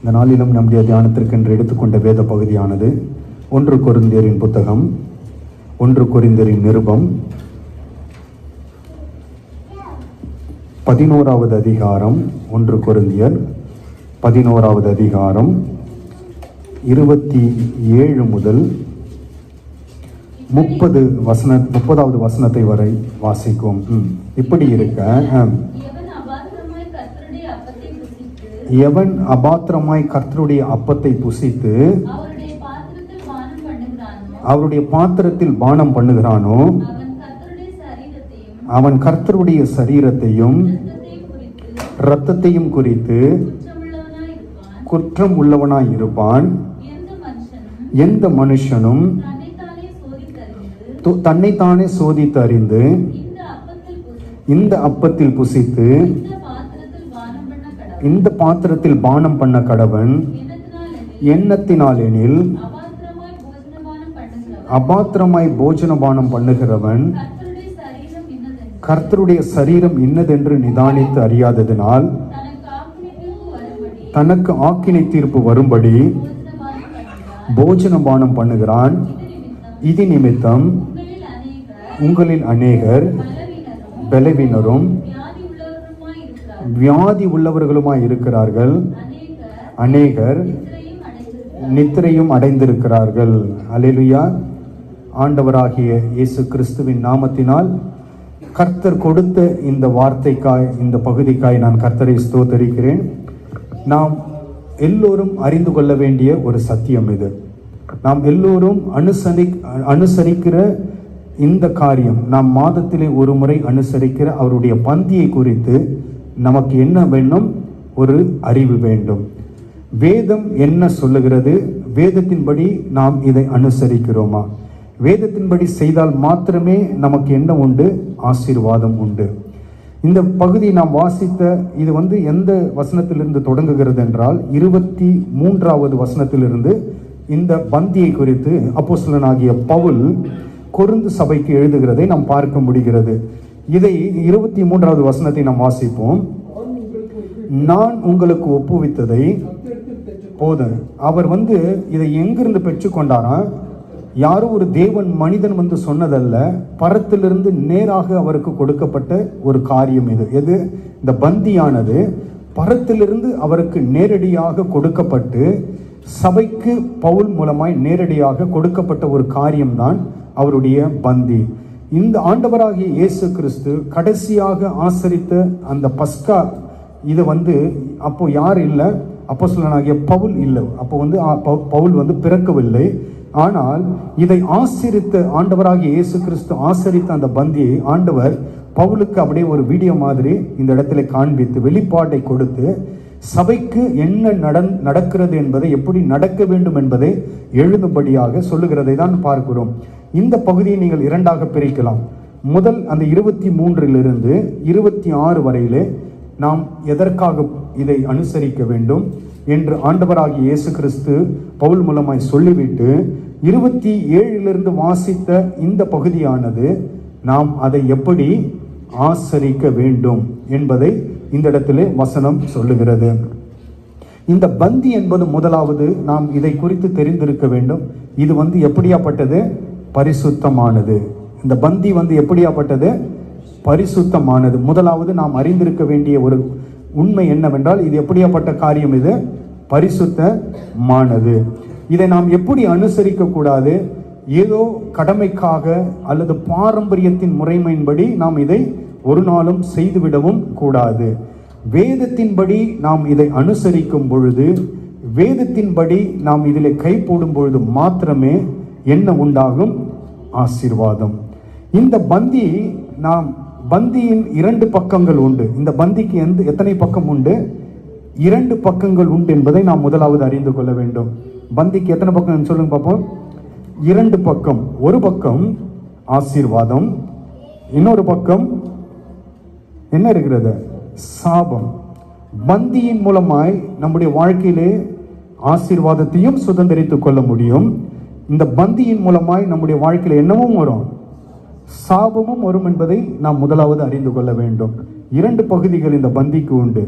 இந்த நாளிலும் நம்முடைய தியானத்திற்கென்று எடுத்துக்கொண்ட வேத பகுதியானது 1 கொரிந்தியரின் புத்தகம், 1 கொரிந்தியரின் நிருபம் 11வது அதிகாரம். 1 கொரிந்தியர் 11வது அதிகாரம் 27 முதல் 30வது வசனத்தை வரை வாசிக்கும். இப்படி இருக்க, எவன் அபாத்திரமாய் கர்த்தருடைய அப்பத்தை புசித்து அவருடைய பாத்திரத்தில் பானம் பண்ணுகிறானோ அவன் கர்த்தருடைய சரீரத்தையும் இரத்தத்தையும் குறித்து குற்றம் உள்ளவனாய் இருப்பான். எந்த மனுஷனும் தன்னைத்தானே சோதித்து அறிந்து இந்த அப்பத்தில் புசித்து இந்த பாத்திரத்தில் பானம் பண்ண கடவன். எண்ணத்தினாலெனில் அபாத்திரமாய் போஜன பானம் பண்ணுகிறவன் கர்த்தருடைய சரீரம் இன்னதென்று நிதானித்து அறியாததினால் தனக்கு ஆக்கினை தீர்ப்பு வரும்படி போஜன பானம் பண்ணுகிறான். இது நிமித்தம் உங்களில் அநேகர் பலவீனரும் வியாதி உள்ளவர்களுமாய் இருக்கிறார்கள், அநேகர் நித்திரையும் அடைந்திருக்கிறார்கள். அல்லேலூயா. ஆண்டவராகிய இயேசு கிறிஸ்துவின் நாமத்தினால் கர்த்தர் கொடுத்த இந்த வார்த்தைக்காய், இந்த பகுதிக்காய் நான் கர்த்தரை ஸ்தோத்தரிக்கிறேன். நாம் எல்லோரும் அறிந்து கொள்ள வேண்டிய ஒரு சத்தியம் இது. நாம் எல்லோரும் அனுசரிக்கிற இந்த காரியம், நாம் மாதத்திலே ஒரு முறை அனுசரிக்கிற அவருடைய பந்தியை குறித்து நமக்கு என்ன வேண்டும்? ஒரு அறிவு வேண்டும். வேதம் என்ன சொல்லுகிறது? வேதத்தின்படி நாம் இதை அனுசரிக்கிறோமா? வேதத்தின்படி செய்தால் மாத்திரமே நமக்கு என்ன உண்டு? ஆசீர்வாதம் உண்டு. இந்த பகுதி நாம் வாசித்த இது எந்த வசனத்திலிருந்து தொடங்குகிறது என்றால் 23வது வசனத்திலிருந்து இந்த பந்தியை குறித்து அப்போஸ்தலனாகிய பவுல் கொரிந்து சபைக்கு எழுதுகிறதை நாம் பார்க்க முடிகிறது. இதை 23வது வசனத்தை நாம் வாசிப்போம். நான் உங்களுக்கு ஒப்புவித்ததை போதும். அவர் இதை எங்கிருந்து பெற்றுக்கொண்டாராம்? யாரும் ஒரு தேவன் மனிதன் சொன்னதல்ல, பரத்திலிருந்து நேராக அவருக்கு கொடுக்கப்பட்ட ஒரு காரியம் இது. எது? இந்த பந்தியானது பரத்திலிருந்து அவருக்கு நேரடியாக கொடுக்கப்பட்டு சபைக்கு பவுல் மூலமாய் நேரடியாக கொடுக்கப்பட்ட ஒரு காரியம்தான் அவருடைய பந்தி. இந்த ஆண்டவராகிய இயேசு கிறிஸ்து கடைசியாக ஆசரித்த அந்த பஸ்கா, இது அப்போ யார் இல்லை? அப்போஸ்தலனாகிய பவுல் இல்லை. அப்போ பவுல் பிறக்கவில்லை. ஆனால் இதை ஆசரித்த ஆண்டவராகிய இயேசு கிறிஸ்து ஆசரித்த அந்த பந்தியை ஆண்டவர் பவுலுக்கு அப்படியே ஒரு வீடியோ மாதிரி இந்த இடத்துல காண்பித்து வெளிப்பாட்டை கொடுத்து சபைக்கு என்ன நடக்கிறது என்பதை, எப்படி நடக்க வேண்டும் என்பதை எழுதும்படியாக சொல்லுகிறதை தான் பார்க்கிறோம். இந்த பகுதியை நீங்கள் இரண்டாக பிரிக்கலாம். முதல் அந்த 23லிருந்து 26 வரையிலே நாம் எதற்காக இதை அனுசரிக்க வேண்டும் என்று ஆண்டவராகிய இயேசு கிறிஸ்து பவுல் மூலமாய் சொல்லிவிட்டு 27லிருந்து வாசித்த இந்த பகுதியானது நாம் அதை எப்படி ஆசரிக்க வேண்டும் என்பதை இந்த இடத்திலே வசனம் சொல்லுகிறது. இந்த பந்தி என்பது முதலாவது நாம் இதை குறித்து தெரிந்திருக்க வேண்டும். இது எப்படியாப்பட்டது? பரிசுத்தமானது. இந்த பந்தி எப்படியாப்பட்டது? பரிசுத்தமானது. முதலாவது நாம் அறிந்திருக்க வேண்டிய ஒரு உண்மை என்னவென்றால், இது எப்படியாப்பட்ட காரியம்? இது பரிசுத்தமானது. இதை நாம் எப்படி அனுசரிக்க கூடாது? ஏதோ கடமைக்காக அல்லது பாரம்பரியத்தின் முறைமையின்படி நாம் இதை ஒரு நாளும் செய்துவிடவும் கூடாது. வேதத்தின்படி நாம் இதை அனுசரிக்கும் பொழுது, வேதத்தின்படி நாம் இதில் கை போடும் பொழுது மாத்திரமே என்ன உண்டாகும்? ஆசீர்வாதம். இந்த பந்தியின் 2 பக்கங்கள் உண்டு. இந்த பந்திக்கு எத்தனை பக்கம் உண்டு? 2 பக்கங்கள் உண்டு என்பதை நாம் முதலாவது அறிந்து கொள்ள வேண்டும். பந்திக்கு எத்தனை பக்கம் சொல்லுங்க பார்ப்போம். 2 பக்கம். ஒரு பக்கம் ஆசீர்வாதம், இன்னொரு பக்கம் என்ன இருக்கிறது? சாபம். பந்தியின் மூலமாய் நம்முடைய வாழ்க்கையிலே ஆசீர்வாதத்தையும் சுதந்திரித்துக் கொள்ள முடியும். இந்த பந்தியின் மூலமாய் நம்முடைய வாழ்க்கையில என்னவும் வரும்? சாபமும் வரும் என்பதை நாம் முதலாவது அறிந்து கொள்ள வேண்டும். 2 பகுதிகள் இந்த பந்திக்கு உண்டு.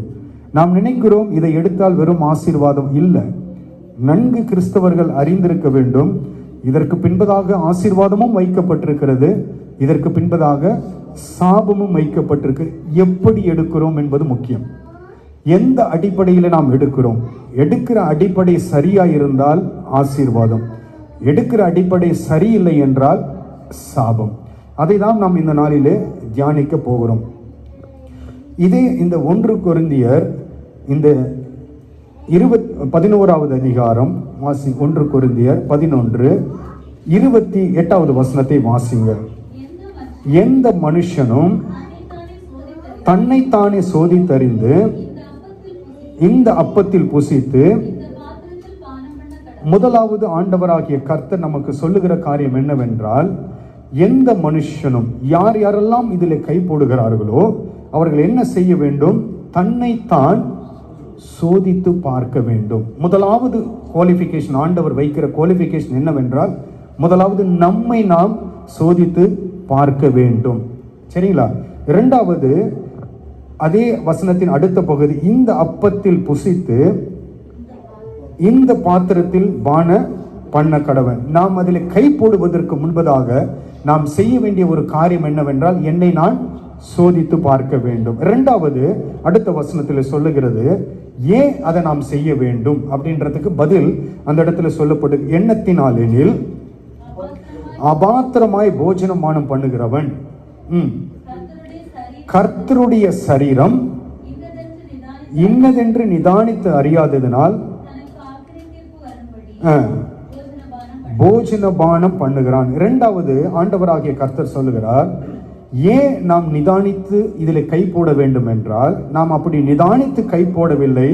நாம் நினைக்கிறோம் இதை எடுத்தால் வெறும் ஆசீர்வாதம் இல்லை. நன்கு கிறிஸ்தவர்கள் அறிந்திருக்க வேண்டும், இதற்கு பின்பதாக ஆசீர்வாதமும் வைக்கப்பட்டிருக்கிறது, இதற்கு பின்பதாக சாபமும் வைக்கப்பட்டிருக்கு. எப்படி எடுக்கிறோம் என்பது முக்கியம். எந்த அடிப்படையில் நாம் எடுக்கிறோம்? எடுக்கிற அடிப்படை சரியா இருந்தால் ஆசீர்வாதம், எடுக்கிற அடிப்படை சரியில்லை என்றால் சாபம். அதை தான் நாம் இந்த நாளிலே தியானிக்க போகிறோம். இதே இந்த 1 கொரிந்தியர் இந்த 11வது அதிகாரம் வாசி. 1 கொரிந்தியர் 11:28 வசனத்தை வாசிங்க. எந்த மனுஷனும் தன்னைத்தானே சோதித்தறிந்து இந்த அப்பத்தில் புசித்து, முதலாவது ஆண்டவராகிய கர்த்தர் நமக்கு சொல்லுகிற காரியம் என்னவென்றால், எந்த மனுஷனும் யார் யாரெல்லாம் இதில் கை போடுகிறார்களோ அவர்கள் என்ன செய்ய வேண்டும்? தன்னைத்தான் சோதித்து பார்க்க வேண்டும். முதலாவது குவாலிஃபிகேஷன், ஆண்டவர் வைக்கிற குவாலிஃபிகேஷன் என்னவென்றால், முதலாவது நம்மை நாம் சோதித்து பார்க்க வேண்டும். சரிங்களா? இரண்டாவது, அதே வசனத்தின் அடுத்த பகுதி, இந்த அப்பத்தில் புசித்து இந்த பாத்திரத்தில் பான பண்ண கடவன். நாம் அதில் கை போடுவதற்கு முன்பதாக நாம் செய்ய வேண்டிய ஒரு காரியம் என்னவென்றால், என்னை நான் சோதித்து பார்க்க வேண்டும். இரண்டாவது அடுத்த வசனத்தில் சொல்லுகிறது, ஏன் அதை நாம் செய்ய வேண்டும் அப்படின்றதுக்கு பதில் அந்த இடத்துல சொல்லப்படு. எண்ணத்தினால் எனில் அபாத்திரமாய் போஜனம் பானம் பண்ணுகிறவன் கர்த்தருடைய சரீரம் இன்னதென்று நிதானித்து அறியாததினால் போஜன பானம் பண்ணுகிறான். இரண்டாவது ஆண்டவராகிய கர்த்தர் சொல்லுகிறார், ஏன் நாம் நிதானித்து இதில் கை போட வேண்டும் என்றால், நாம் அப்படி நிதானித்து கை போடவில்லை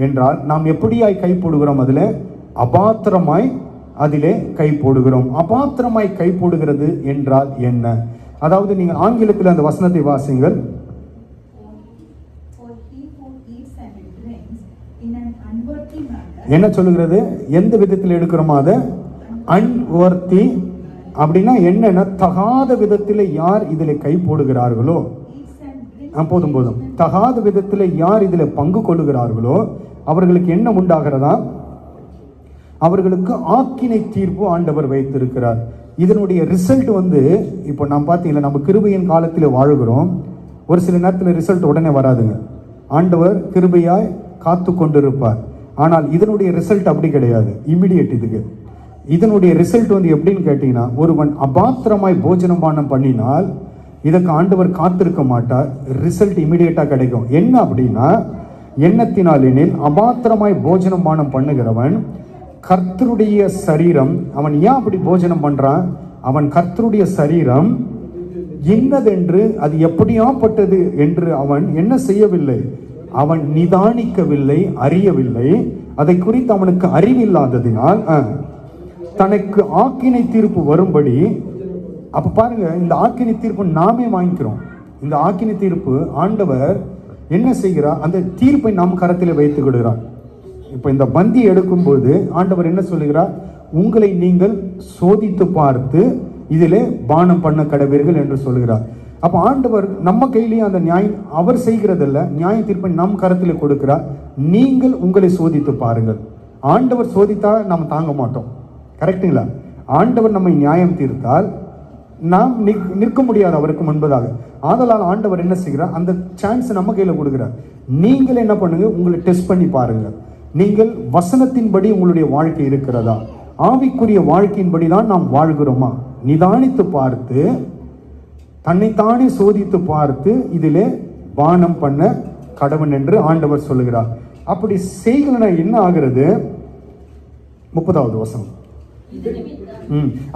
என்றால் நாம் எப்படியாய் கை போடுகிறோம்? அதில் அபாத்திரமாய் அதிலே கை போடுகிறோம். அபாத்திரமாய் கை போடுகிறது என்றால் என்ன? அதாவது நீங்கள் ஆங்கிலத்தில் அந்த வசனத்தை வாசிங்கள். என்ன சொல்லுகிறது? எந்த விதத்தில் எடுக்கிறோமோ அதை அன்வர்த்தி அப்படின்னா என்னன்னா, தகாத விதத்தில் யார் இதில் கை போடுகிறார்களோ, போதும் போதும், தகாத விதத்தில் யார் இதில் பங்கு கொள்ளுகிறார்களோ அவர்களுக்கு என்ன உண்டாகிறதா? அவர்களுக்கு ஆக்கினை தீர்ப்பு ஆண்டவர் வைத்திருக்கிறார். இதனுடைய ரிசல்ட் இப்போ நாம் பார்த்தீங்கன்னா, நம்ம கிருபையின் காலத்தில் வாழுகிறோம். ஒரு சில நேரத்தில் ரிசல்ட் உடனே வராதுங்க. ஆண்டவர் கிருபையாய் காத்து கொண்டிருப்பார். ஆனால் இதனுடைய ரிசல்ட் அப்படி கிடையாது, இமிடியேட். இதனுடைய ரிசல்ட் எப்படின்னு கேட்டீங்கன்னா, ஒருவன் அபாத்திரமாய் போஜனம் பானம் பண்ணினால் இதற்கு ஆண்டவர் காத்திருக்க மாட்டார், ரிசல்ட் இமிடியேட்டா கிடைக்கும். என்ன அப்படின்னா, எண்ணத்தினால் எனில் அபாத்திரமாய் போஜனம் பானம் பண்ணுகிறவன் கர்த்தருடைய சரீரம், அவன் ஏன் அப்படி போஜனம் பண்றான்? அவன் கர்த்தருடைய சரீரம் இன்னதென்று, அது எப்படியாப்பட்டது என்று அவன் என்ன செய்யவில்லை? அவன் நிதானிக்கவில்லை, அறியவில்லை. அதை குறித்து அவனுக்கு அறிவில்லாததினால் தனக்கு ஆக்கினை தீர்ப்பு வரும்படி. அப்ப பாருங்க, இந்த ஆக்கினை தீர்ப்பு நாமே வாங்கிக்கிறோம். இந்த ஆக்கினை தீர்ப்பு ஆண்டவர் என்ன செய்கிறார்? அந்த தீர்ப்பை நாம் கரத்தில் வைத்து விடுகிறார். இப்ப இந்த பந்தி எடுக்கும்போது ஆண்டவர் என்ன சொல்லுகிறார்? உங்களை நீங்கள் சோதித்து பார்த்து இதிலே பானம் பண்ண கடவீர்கள் என்று சொல்லுகிறார். அப்ப ஆண்டவர் நம்ம கையிலேயே அந்த நியாயம், அவர் செய்கிறதல்ல, நியாய தீர்ப்பை நம் கரத்தில் கொடுக்கிறார். நீங்கள் உங்களை சோதித்து பாருங்கள். ஆண்டவர் சோதித்தா நாம் தாங்க மாட்டோம், கரெக்டுங்களா? ஆண்டவர் நம்மை நியாயம் தீர்த்தால் நாம் நிற்க முடியாது அவருக்கு முன்பதாக. ஆதலால் ஆண்டவர் என்ன செய்கிறார்? அந்த சான்ஸ் நம்ம கையில கொடுக்கிறார். நீங்கள் என்ன பண்ணுங்க? உங்களை டெஸ்ட் பண்ணி பாருங்க. நீங்கள் வசனத்தின்படி உங்களுடைய வாழ்க்கை இருக்கிறதா? ஆவிக்குரிய வாழ்க்கையின்படி தான் நாம் வாழ்கிறோமா? நிதானித்து பார்த்து, தன்னைத்தானே சோதித்து பார்த்து இதிலே பானம் பண்ண கடவன் என்று ஆண்டவர் சொல்லுகிறார். அப்படி செய்யலனா என்ன ஆகிறது? 30வது வசனம்.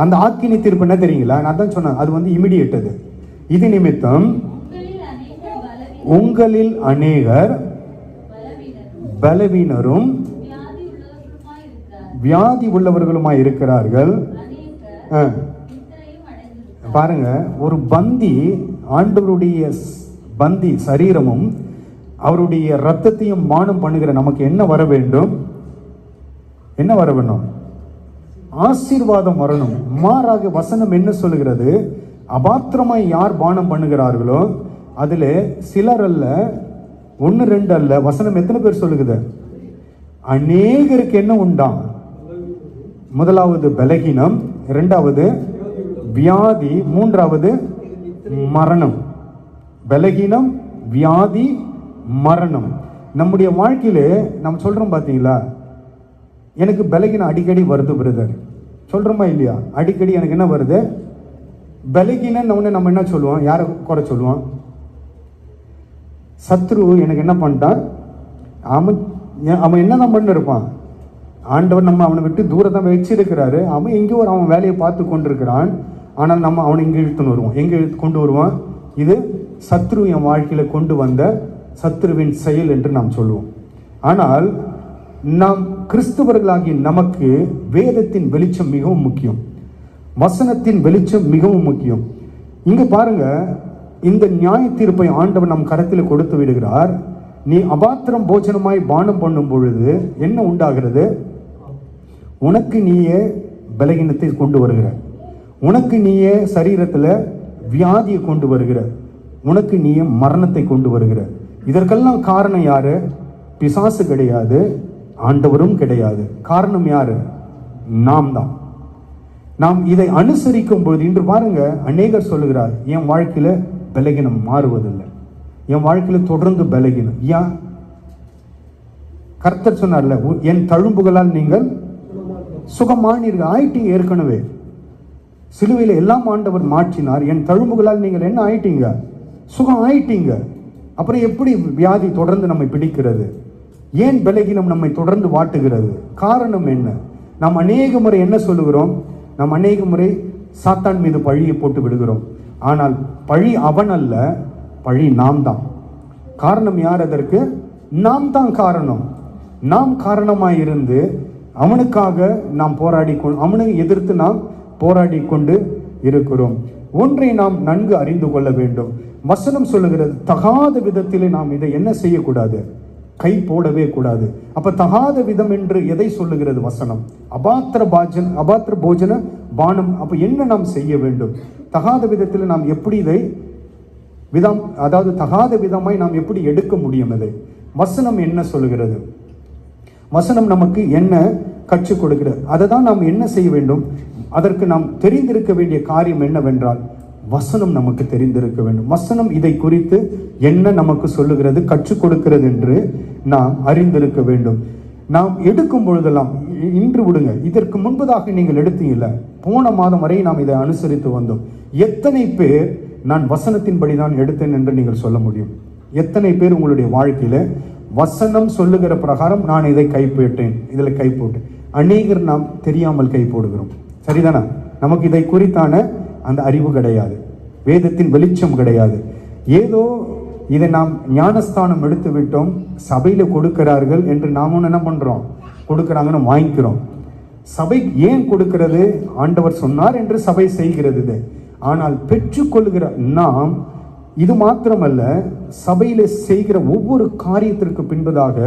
அந்த ஆக்கினை தீர்ப்பு என்ன தெரியுங்களா? நான் தான் சொன்னேன், அது இமிடியேட். அது இது நிமித்தம் உங்களில் அநேகர் பலவீனரும் வியாதி உள்ளவர்களுமாய் இருக்கிறார்கள். பாருங்க, ஒரு பந்தி, ஆண்டவருடைய பந்தி சரீரமும் அவருடைய இரத்தத்தையும் பானம் பண்ணுகிற நமக்கு என்ன வர வேண்டும்? என்ன வர வேண்டும்? ஆசீர்வாதம் வரணும். மாறாக வசனம் என்ன சொல்லுகிறது? அபாத்திரமாய் யார் பானம் பண்ணுகிறார்களோ அதில் சிலர் அல்ல, 1 2 அல்ல, வசனம் எத்தனை பேர் சொல்லுகுது? அநேகருக்கு என்ன உண்டாம்? முதலாவது பலகீனம், இரண்டாவது வியாதி, மூன்றாவது மரணம். பலகீனம், வியாதி, மரணம். நம்முடைய வாழ்க்கையில நம்ம சொல்றோம் பாத்தீங்களா, எனக்கு பலகீனம் அடிக்கடி வருது பிரதர், சொல்றோமா இல்லையா? அடிக்கடி எனக்கு என்ன வருது? பலகீனம். நம்ம என்ன சொல்லுவோம்? யாரை குறை சொல்லுவோம்? சத்ரு எனக்கு என்ன பண்ணிட்டான்? அவன் என்னதான் பண்ண இருப்பான்? ஆண்டவர் நம்ம அவனை விட்டு தூரத்தை வச்சிருக்கிறாரு. அவன் எங்கேயோ அவன் வேலையை பார்த்து கொண்டிருக்கிறான். ஆனால் நம்ம அவனை இங்கே இழுத்துன்னு வருவோம். எங்கே கொண்டு வருவான்? இது சத்ரு என் வாழ்க்கையில கொண்டு வந்த சத்ருவின் செயல் என்று நாம் சொல்லுவோம். ஆனால் நாம் கிறிஸ்தவர்களாகி நமக்கு வேதத்தின் வெளிச்சம் மிகவும் முக்கியம், வசனத்தின் வெளிச்சம் மிகவும் முக்கியம். இங்க பாருங்க, இந்த நியாய தீர்ப்பை ஆண்டவர் நம் கரத்தில் கொடுத்து விடுகிறார். நீ அபாத்திரம் போஜனமாய் பானம் பண்ணும் பொழுது என்ன உண்டாகிறது? உனக்கு நீயே பலகீனத்தை கொண்டு வருகிற, உனக்கு நீயே சரீரத்துல வியாதியை கொண்டு வருகிற, உனக்கு நீயே மரணத்தை கொண்டு வருகிற. இதற்கெல்லாம் காரணம் யாரு? பிசாசு கிடையாது, ஆண்டவரும் கிடையாது. காரணம் யாரு? நாம் தான். நாம் இதை அனுசரிக்கும் பொழுது இன்று பாருங்க, அநேகர் சொல்லுகிறார், என் வாழ்க்கையில பலகீனம் மாறுவதில்லை, என் வாழ்க்கையில தொடர்ந்து பலகீனம். ஏன்? கர்த்தர் சொன்னார்ல, என் தழும்புகளால் நீங்கள் சுகமானீர்கள். ஆயிட்டீங்க. ஏற்கனவே சிலுவையில எல்லாம் ஆண்டவர் மாற்றினார். என் தழும்புகளால் நீங்கள் என்ன ஆயிட்டீங்க? சுகம் ஆயிட்டீங்க. அப்புறம் எப்படி வியாதி தொடர்ந்து நம்மை பிடிக்கிறது? ஏன் பலகீனம் நம்மை தொடர்ந்து வாட்டுகிறது? காரணம் என்ன? நாம் அநேக முறை என்ன சொல்லுகிறோம்? நாம் அநேக முறை சாத்தான் மீது பழியை போட்டு விடுகிறோம். ஆனால் பழி அவன் அல்ல, பழி நாம் தான். காரணம் யார் அதற்கு? நாம் தான் காரணம். நாம் காரணமாயிருந்து அவனுக்காக நாம் போராடி அவனை எதிர்த்து நாம் போராடி கொண்டு இருக்கிறோம். ஒன்றை நாம் நன்கு அறிந்து கொள்ள வேண்டும். வசனம் சொல்லுகிறது, தகாத விதத்திலே நாம் இதை என்ன செய்யக்கூடாது? கை போடவே கூடாது. அப்ப தகாத விதம் என்று எதை சொல்லுகிறது வசனம்? அபாத்திர போஜன பானம். அப்ப என்ன நாம் செய்ய வேண்டும்? தகாத விதத்தில் நாம் எப்படி இதை அதாவது தகாத விதமாய் நாம் எப்படி எடுக்க முடியும்? இதை வசனம் என்ன சொல்லுகிறது? வசனம் நமக்கு என்ன கற்றுக் கொடுக்கிறது? அதை தான் நாம் என்ன செய்ய வேண்டும்? அதற்கு நாம் தெரிந்திருக்க வேண்டிய காரியம் என்னவென்றால், வசனம் நமக்கு தெரிந்திருக்க வேண்டும். வசனம் இதை குறித்து என்ன நமக்கு சொல்லுகிறது, கற்றுக் கொடுக்கிறது என்று நாம் அறிந்திருக்க வேண்டும். நாம் எடுக்கும் பொழுதெல்லாம், இன்று விடுங்க, இதற்கு முன்பதாக நீங்கள் எடுத்தீங்கல்ல, போன மாதம் வரை நாம் இதை அனுசரித்து வந்தோம். எத்தனை பேர் நான் வசனத்தின்படி தான் எடுத்தேன் என்று நீங்கள் சொல்ல முடியும்? எத்தனை பேர் உங்களுடைய வாழ்க்கையில வசனம் சொல்லுகிற பிரகாரம் நான் இதை கைப்பற்றேன், இதில் கை போட்டேன்? அநேகர் நாம் தெரியாமல் கை போடுகிறோம். சரிதானா? நமக்கு இதை குறித்தான அந்த அறிவு கிடையாது, வேதத்தின் வெளிச்சம் கிடையாது. ஏதோ இதை நாம் ஞானஸ்தானம் எடுத்து விட்டோம், சபையில கொடுக்கிறார்கள் என்று நாமும் என்ன பண்றோம்? கொடுக்கிறாங்கன்னு வாங்கிக்கிறோம். சபை ஏன் கொடுக்கிறது? ஆண்டவர் சொன்னார் என்று சபை செய்கிறது. ஆனால் பெற்றுக்கொள்கிற நாம், இது மாத்திரமல்ல, சபையில செய்கிற ஒவ்வொரு காரியத்திற்கு பின்பதாக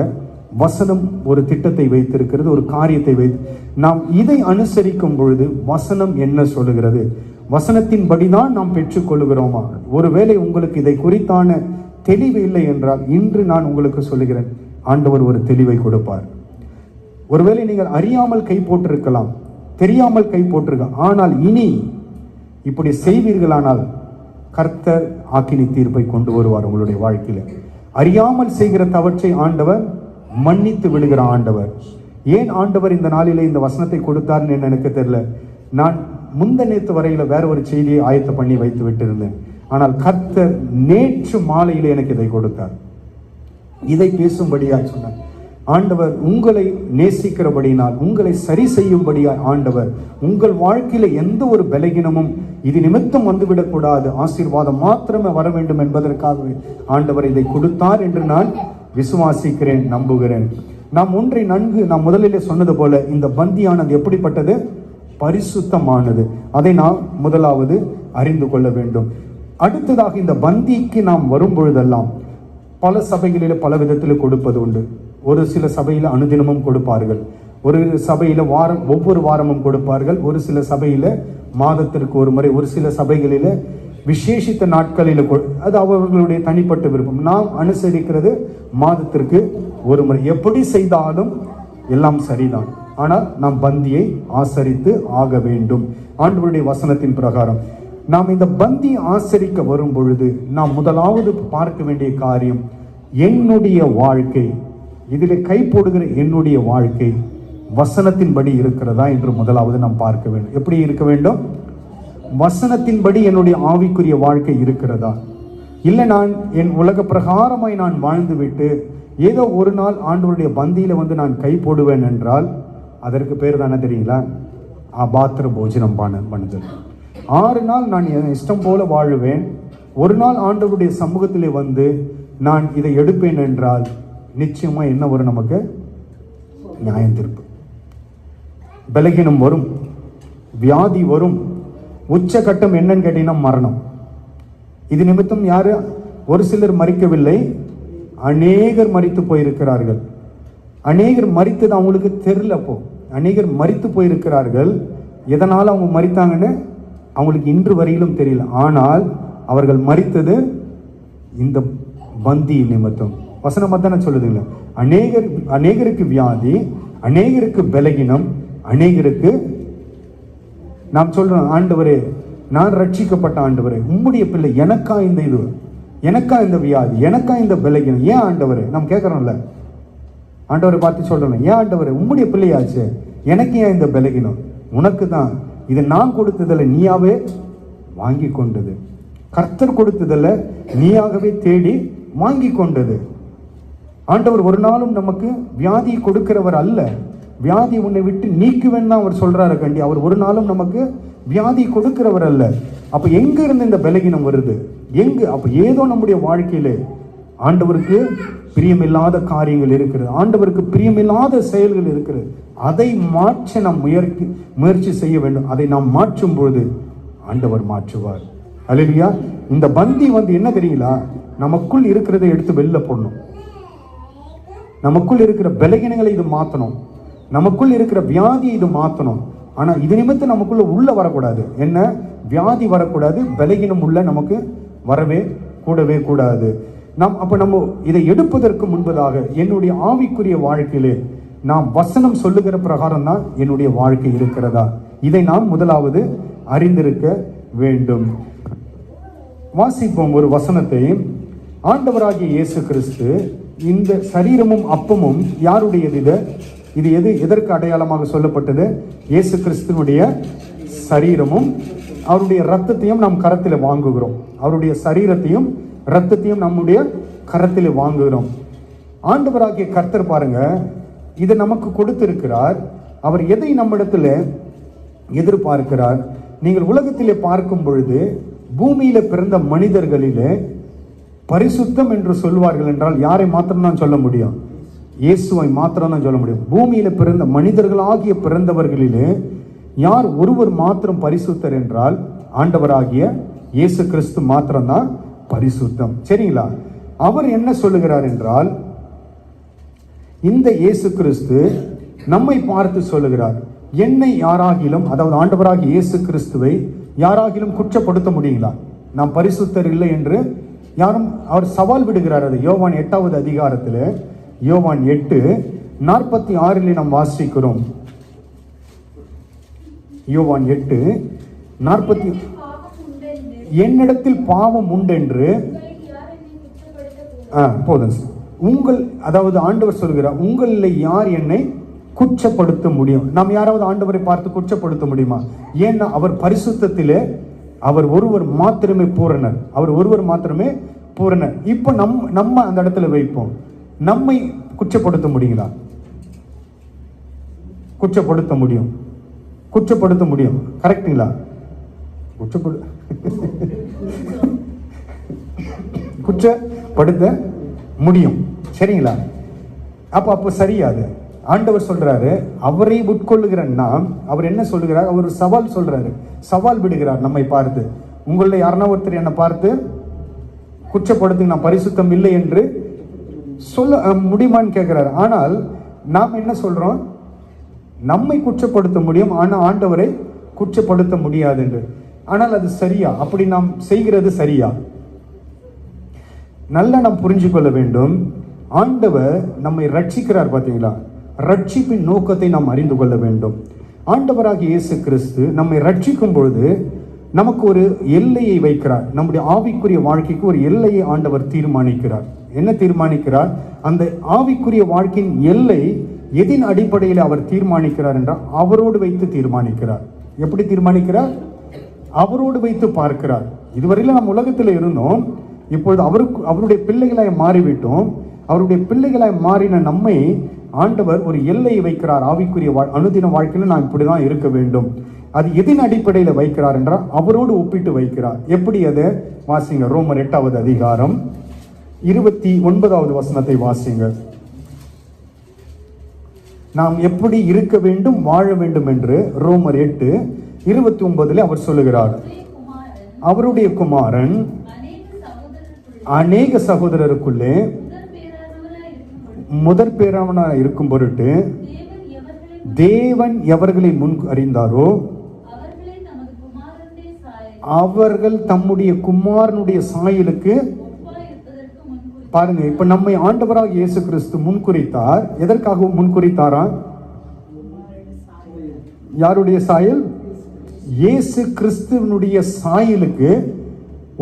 வசனம் ஒரு திட்டத்தை வைத்திருக்கிறது, ஒரு காரியத்தை வைத்து நாம் இதை அனுசரிக்கும் பொழுது வசனம் என்ன சொல்லுகிறது, வசனத்தின்படிதான் நாம் பெற்றுக்கொள்கிறோமா? ஒருவேளை உங்களுக்கு இதை குறித்தான தெளிவு இல்லை என்றால், இன்று நான் உங்களுக்கு சொல்லுகிறேன், ஆண்டவர் ஒரு தெளிவை கொடுப்பார். ஒருவேளை நீங்கள் அறியாமல் கை போட்டிருக்கலாம், தெரியாமல் கை போட்டிருக்க, ஆனால் இனி இப்படி செய்வீர்களானால் கர்த்தர் ஆக்கினி தீர்ப்பை கொண்டு வருவார் உங்களுடைய வாழ்க்கையில. அறியாமல் செய்கிற தவற்றை ஆண்டவர் மன்னித்து விடுகிற ஆண்டவர். ஏன் ஆண்டவர் இந்த நாளிலே இந்த வசனத்தை கொடுத்தார்னு எனக்கு தெரியல. நான் நேற்று வரையில வேற ஒரு செய்தியை ஆயத்த பண்ணி வைத்து விட்டிருந்தேன். ஆனால் கர்த்தர் நேற்று மாலையிலே எனக்கு இதை கொடுத்தார். இதை பேசும்படியா சொன்னார். ஆண்டவர் உங்களை நேசிக்கிறபடினால், உங்களை சரி செய்யும்படியா ஆண்டவர் உங்கள் வாழ்க்கையில எந்த ஒரு பலகீனமும் இது நிமித்தம் வந்துவிடக்கூடாது, ஆசீர்வாதம் மாத்திரமே வர வேண்டும் என்பதற்காகவே ஆண்டவர் இதை கொடுத்தார் என்று நான் விசுவாசிக்கிறேன், நம்புகிறேன். நாம் ஒன்றை நன்கு, நாம் முதலிலே சொன்னது போல, இந்த பந்தியானது எப்படிப்பட்டது? பரிசுத்தமானது. அதை நாம் முதலாவது அறிந்து கொள்ள வேண்டும். அடுத்ததாக, இந்த பந்திக்கு நாம் வரும் பொழுதெல்லாம் பல சபைகளில் பல விதத்தில் கொடுப்பது உண்டு. ஒரு சில சபையில அனுதினமும் கொடுப்பார்கள், ஒரு சபையில ஒவ்வொரு வாரமும் கொடுப்பார்கள், ஒரு சில சபையில மாதத்திற்கு ஒரு முறை, ஒரு சில சபைகளில விசேஷித்த நாட்களில் அது அவர்களுடைய தனிப்பட்ட விருப்பம். நாம் அனுசரிக்கிறது மாதத்திற்கு ஒரு முறை. எப்படி செய்தாலும் எல்லாம் சரிதான், ஆனால் நாம் பந்தியை ஆசரித்து ஆக வேண்டும். ஆண்டவருடைய வசனத்தின் பிரகாரம் நாம் இந்த பந்தி ஆசரிக்க வரும் பொழுது நாம் முதலாவது பார்க்க வேண்டிய காரியம், என்னுடைய வாழ்க்கை, இதில் கை போடுகிற என்னுடைய வாழ்க்கை வசனத்தின்படி இருக்கிறதா என்று முதலாவது நாம் பார்க்க வேண்டும். எப்படி இருக்க வேண்டும்? வசனத்தின்படி என்னுடைய ஆவிக்குரிய வாழ்க்கை இருக்கிறதா? இல்லை நான் என் உலக பிரகாரமாய் நான் வாழ்ந்து விட்டு ஏதோ ஒரு நாள் ஆண்டவருடைய பந்தியில நான் கை போடுவேன் என்றால் அதற்கு பேர் தானே தெரியுங்களா? பாத்திர போஜனம் பண்ணுதல். 6 நாள் நான் என் இஷ்டம் போல வாழுவேன், ஒரு நாள் ஆண்டவருடைய சமூகத்திலே நான் இதை எடுப்பேன் என்றால் நிச்சயமா என்ன வரும்? நமக்கு நியாயம் தீர்ப்பு, பலகீனம் வரும், வியாதி வரும். உச்சகட்டம் என்னன்னு கேட்டீங்கன்னா மரணம். இது நிமித்தம் யாரு? ஒரு சிலர் மரிக்கவில்லை, அநேகர் மரித்து போயிருக்கிறார்கள். அநேகர் மரித்தது அவங்களுக்கு தெரியல. அப்போ அநேகர் மரித்து போயிருக்கிறார்கள். எதனால அவங்க மரித்தாங்கன்னு அவங்களுக்கு இன்று வரையிலும் தெரியல. ஆனால் அவர்கள் மரித்தது இந்த பந்தி நிமித்தம். வசனம் தானே சொல்லுதுங்களா? அநேகருக்கு வியாதி, அநேகருக்கு பலகீனம், அநேகருக்கு நாம் சொல்றோம், ஆண்டவரே நான் ரட்சிக்கப்பட்ட ஆண்டவரே, உம்முடைய பிள்ளை, எனக்கா இந்த இது, எனக்கா இந்த வியாதி, எனக்கா இந்த பலகீனம், ஏன் ஆண்டவரே? நாம் கேட்கறோம்ல, ஆண்டவரை பார்த்து சொல்றோம், ஏன் ஆண்டவரே உம்முடைய பிள்ளையாச்சு, எனக்கு ஏன் இந்த பலகீனம்? உனக்கு தான். இது நான் கொடுத்ததில்ல, நீயாவே வாங்கி கொண்டது. கர்த்தர் கொடுத்ததில்ல, நீயாகவே தேடி வாங்கி கொண்டது. ஆண்டவர் ஒரு நாளும் நமக்கு வியாதி கொடுக்கிறவர் அல்ல. வியாதி உன்னை விட்டு நீக்குவேன் தான் அவர் சொல்றாரு கண்டி. அவர் ஒரு நாளும் நமக்கு வியாதி கொடுக்கிறவர் அல்ல. அப்ப எங்க இருந்து இந்த பலகீனம் வருது? அப்ப ஏதோ நம்முடைய வாழ்க்கையிலே ஆண்டவருக்கு பிரியமில்லாத காரியங்கள் இருக்கிறது, ஆண்டவருக்கு பிரியமில்லாத செயல்கள் இருக்கிறது. அதை மாற்ற நாம் முயற்சி செய்ய வேண்டும். அதை நாம் மாற்றும் பொழுது ஆண்டவர் மாற்றுவார். அல்லேலூயா. இந்த பந்தி என்ன தெரியல, நமக்குள் இருக்கிறதை எடுத்து வெளில போடணும். நமக்குள் இருக்கிற பலகீனங்களை இது மாற்றணும், நமக்குள் இருக்கிற வியாதியை இது மாற்றணும். ஆனா இது நிமித்தம் நமக்குள்ள உள்ள வரக்கூடாது. என்ன? வியாதி வரக்கூடாது, பலகீனம் உள்ள நமக்கு வரவே கூடாது. நம்ம இதை எடுப்பதற்கு முன்பதாக என்னுடைய ஆவிக்குரிய வாழ்க்கையிலே நாம் வசனம் சொல்லுகிற பிரகாரம் தான் என்னுடைய வாழ்க்கை இருக்கிறதா, இதை நாம் முதலாவது அறிந்திருக்க வேண்டும். வாசிப்போம் ஒரு வசனத்தை. ஆண்டவராகிய இயேசு கிறிஸ்து, இந்த சரீரமும் அப்பமும் யாருடையது? இது எதற்கு அடையாளமாக சொல்லப்பட்டது? இயேசு கிறிஸ்துவனுடைய சரீரமும் அவருடைய இரத்தத்தையும் நாம் கரத்தில் வாங்குகிறோம். அவருடைய சரீரத்தையும் இரத்தத்தையும் நம்முடைய கரத்தில் வாங்குகிறோம். ஆண்டவராகிய கர்த்தர் பாருங்க, இதை நமக்கு கொடுத்திருக்கிறார். அவர் எதை நம்மிடத்துல எதிர்பார்க்கிறார்? நீங்கள் உலகத்திலே பார்க்கும் பொழுது பூமியில பிறந்த மனிதர்களிலே பரிசுத்தம் என்று சொல்வார்கள் என்றால் யாரை மாத்திரம் தான் சொல்ல முடியும்? இயேசுவை மாத்திரம் தான் சொல்ல முடியும். பூமியில பிறந்த மனிதர்களாகிய பிறந்தவர்களிலே யார் ஒருவர் மாத்திரம் பரிசுத்தர் என்றால் ஆண்டவராகிய இயேசு கிறிஸ்து மாத்திரம் தான் பரிசுத்தம். சரிங்களா? அவர் என்ன சொல்லுகிறார் என்றால், இந்த இயேசு கிறிஸ்து நம்மை பார்த்து சொல்லுகிறார், என்னை யாராகிலும், அதாவது ஆண்டவராகிய இயேசு கிறிஸ்துவை யாராகிலும் குற்றப்படுத்த முடியுங்களா? நாம் பரிசுத்தர் இல்லை என்று யாரும் அவர் சவால் விடுகிறார். அது யோவான் 8வது அதிகாரத்தில், யோவான் 8:46 நாம் வாசிக்கிறோம். யோவான் 8:40, என்னிடத்தில் பாவம் உண்டென்று போதும். அதாவது ஆண்டவர் சொல்கிறார், உங்களில் யார் என்னை குற்றப்படுத்த முடியும்? நாம் யாராவது ஆண்டவரை பார்த்து குற்றப்படுத்த முடியுமா? ஏன்னா அவர் பரிசுத்தத்திலே அவர் ஒருவர் மாத்திரமே பூரணர், அவர் ஒருவர் மாத்திரமே பூரணர். இப்ப நம்ம அந்த இடத்துல வைப்போம், நம்மை குற்றப்படுத்த முடியுங்களா? குற்றப்படுத்த முடியும், குற்றப்படுத்த முடியும். கரெக்டுங்களா? குற்றப்படுத்த முடியும். சரிங்களா? அப்ப சரியாது. ஆண்டவர் சொல்றாரு, அவரை உட்கொள்ளுகிற நாம், அவர் என்ன சொல்லுகிறார்? அவர் சவால் சொல்றாரு, சவால் விடுகிறார் நம்மை பார்த்து. உங்களில் யாருன்னா ஒருத்தர் என்னை பார்த்து குற்றப்படுத்து, நான் பரிசுத்தம் இல்லை என்று சொல்ல முடியுமான்னு கேட்கிறார். ஆனால் நாம் என்ன சொல்றோம்? நம்மை குற்றப்படுத்த முடியும், ஆனால் ஆண்டவரை குற்றப்படுத்த முடியாது என்று. ஆனால் அது சரியா? அப்படி நாம் செய்கிறது சரியா? நல்லா நாம் புரிஞ்சு கொள்ள வேண்டும். ஆண்டவர் நம்மை ரட்சிக்கிறார் பார்த்தீங்களா? ரட்சிப்பின் நோக்கத்தை நாம் அறிந்து கொள்ள வேண்டும். ஆண்டவராகிய இயேசு கிறிஸ்து நம்மை ரட்சிக்கும் பொழுது நமக்கு ஒரு எல்லையை வைக்கிறார். நம்முடைய ஆவிக்குரிய வாழ்க்கைக்கு ஒரு எல்லையை ஆண்டவர் தீர்மானிக்கிறார். என்ன தீர்மானிக்கிறார்? அந்த ஆவிக்குரிய வாழ்க்கையின் எல்லை எதின் அடிப்படையில் அவர் தீர்மானிக்கிறார் என்றால் அவரோடு வைத்து தீர்மானிக்கிறார். எப்படி தீர்மானிக்கிறார்? அவரோடு வைத்து பார்க்கிறார். இதுவரையில் நம்ம உலகத்தில் இருந்தோம், இப்பொழுது அவருடைய பிள்ளைகளாய் மாறிவிட்டோம். அவருடைய பிள்ளைகளாய் மாறின நம்மை ஆண்டவர் ஒரு எல்லையை வைக்கிறார். ஆவிக்குரிய அனுதின வாழ்க்கையில் நாம் இப்படிதான் இருக்க வேண்டும். அது எதின் அடிப்படையில் வைக்கிறார் என்றால் அவரோடு ஒப்பிட்டு வைக்கிறார். எப்படி? அதை வாசிங்க. ரோமர் 8வது அதிகாரம் 29வது வசனத்தை வாசிங்க. நாம் எப்படி இருக்க வேண்டும், வாழ வேண்டும் என்று ரோமர் 8:29 அவர் சொல்லுகிறார். அவருடைய குமாரன் அநேக சகோதரருக்குள்ளே முதற் பேரானவராய் இருக்கும் பொருட்டு தேவன் எவர்களை முன் அறிந்தாரோ அவர்கள் தம்முடைய குமாரனுடைய சாயலுக்கு பாருங்க. இப்ப நம்மை ஆண்டவராக இயேசு கிறிஸ்து முன்குறித்தார். எதற்காக முன்குறித்தாரா? யாருடைய சாயல்? இயேசு கிறிஸ்துவனுடைய சாயலுக்கு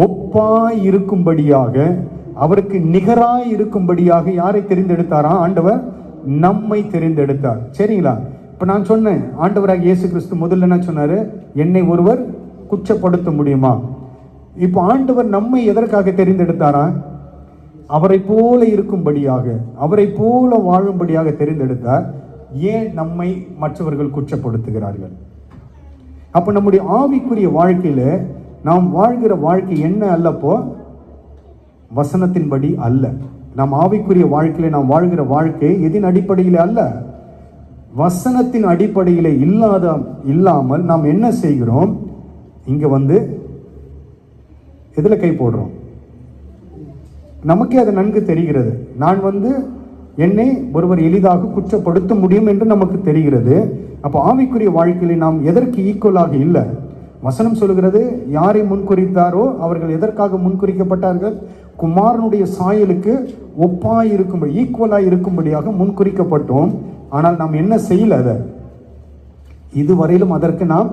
ஒப்பாய் இருக்கும்படியாக, அவருக்கு நிகராய் இருக்கும்படியாக யாரை தெரிந்தெடுத்தாரா? ஆண்டவர் நம்மை தெரிந்தெடுத்தார். சரிங்களா? இப்ப நான் சொன்னேன், ஆண்டவராக இயேசு கிறிஸ்து முதல்ல என்ன சொன்னாரு? என்னை ஒருவர் குற்றப்படுத்த முடியுமா? இப்போ ஆண்டவர் நம்மை எதற்காக தெரிந்தெடுத்தாரா? அவரை போல இருக்கும்படியாக, அவரை போல வாழும்படியாக தெரிந்தெடுத்தார். ஏன் நம்மை மற்றவர்கள் குற்றப்படுத்துகிறார்கள்? அப்ப நம்முடைய ஆவிக்குரிய வாழ்க்கையில நாம் வாழ்கிற வாழ்க்கை என்ன அல்லப்போ? வசனத்தின்படி அல்ல. நாம் ஆவிக்குரிய வாழ்க்கையில நாம் வாழ்கிற வாழ்க்கை எதின் அடிப்படையில் அல்ல, வசனத்தின் அடிப்படையில் இல்லாமல் நாம் என்ன செய்கிறோம்? இங்க வந்து எதுல கை போடுறோம்? நமக்கே அது நன்கு தெரிகிறது. நான் என்னை ஒருவர் எளிதாக குற்றப்படுத்த முடியும் என்று நமக்கு தெரிகிறது. அப்போ ஆவிக்குரிய வாழ்க்கையில நாம் எதற்கு ஈக்குவலாக இல்லை? வசனம் சொல்கிறது, யாரை முன்குறித்தாரோ அவர்கள் எதற்காக முன்குறிக்கப்பட்டார்கள்? குமாரனுடைய சாயலுக்கு ஒப்பாய் இருக்கும்படி, ஈக்குவலாய் இருக்கும்படியாக முன்குறிக்கப்பட்டோம். ஆனால் நாம் என்ன செய்யல? அதை இதுவரையிலும் அதற்கு நாம்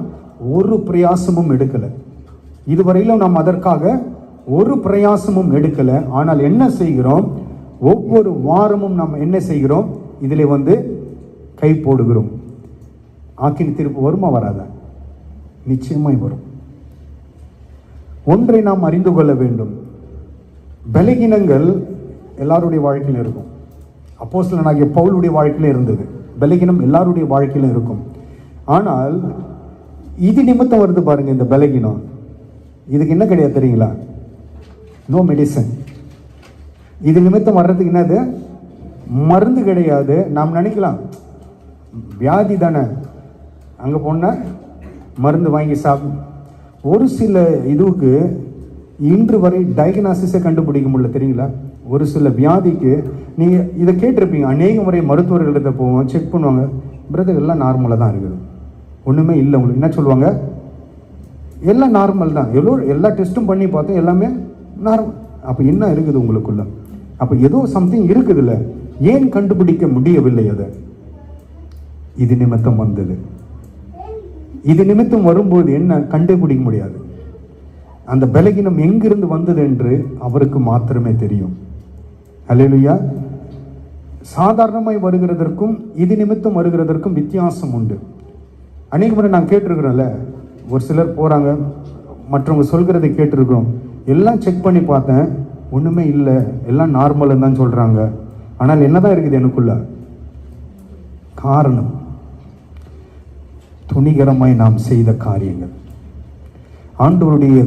ஒரு பிரயாசமும் எடுக்கல. இதுவரையிலும் நாம் அதற்காக ஒரு பிரயாசமும் எடுக்கல. ஆனால் என்ன செய்கிறோம்? ஒவ்வொரு வாரமும் நாம் என்ன செய்கிறோம்? இதில் கை போடுகிறோம். ஆக்கினி தீர்ப்பு வருமா? வராதா? நிச்சயமாய் வரும். ஒன்றை நாம் அறிந்து கொள்ள வேண்டும். பலகீனங்கள் எல்லாருடைய வாழ்க்கையிலும் இருக்கும். அப்போஸ்தலனாகிய பவுலுடைய வாழ்க்கையில இருந்தது. பலகீனம் எல்லாருடைய வாழ்க்கையிலும் இருக்கும். ஆனால் இது நிமித்தம் வருது பாருங்க, இந்த பலகீனம். இதுக்கு என்ன கிடையாது தெரியுங்களா? No medicine. இது நிமித்தம் வர்றதுக்கு என்னது? மருந்து கிடையாது. நாம் நினைக்கலாம் வியாதி தானே, அங்கே போனால் மருந்து வாங்கி சாப்பிடும். ஒரு சில இதுவுக்கு இன்று வரை டயக்னாசிஸை கண்டுபிடிக்க முடியல தெரியுங்களா? ஒரு சில வியாதிக்கு நீங்கள் இதை கேட்டிருப்பீங்க. அநேக முறை மருத்துவர்கள்ட்ட போவோம், செக் பண்ணுவாங்க, பிரதர் எல்லாம் நார்மலாக தான் இருக்குது, ஒன்றுமே இல்லை. உங்களுக்கு என்ன சொல்லுவாங்க? எல்லாம் நார்மல் தான், எல்லா டெஸ்ட்டும் பண்ணி பார்த்தோம், எல்லாமே நார்மல். அப்போ என்ன இருக்குது உங்களுக்குள்ள? அப்போ ஏதோ சம்திங் இருக்குதுல்ல, ஏன் கண்டுபிடிக்க முடியவில்லை? அதை இது நிமித்தம் வந்தது. இது நிமித்தம் வரும்போது என்ன கண்டுபிடிக்க முடியாது. அந்த பலகீனம் எங்கிருந்து வந்தது என்று அவருக்கு மாத்திரமே தெரியும். அல்லேலூயா. சாதாரணமாய் வருகிறதற்கும் இது நிமித்தம் வருகிறதற்கும் வித்தியாசம் உண்டு. அநேக முறை நான் கேட்டிருக்கிறேன்ல, ஒரு சிலர் போறாங்க, மற்றவங்க சொல்கிறதை கேட்டிருக்கிறோம். எல்லாம் செக் பண்ணி பார்த்தேன், ஒண்ணுமே இல்லை, எல்லாம் நார்மல்னு தான் சொல்றாங்க. ஆனால் என்னதான் இருக்குது எனக்குள்ள? காரணம் துணிகரமாய் நாம் செய்த காரியங்கள். ஆண்டவருடைய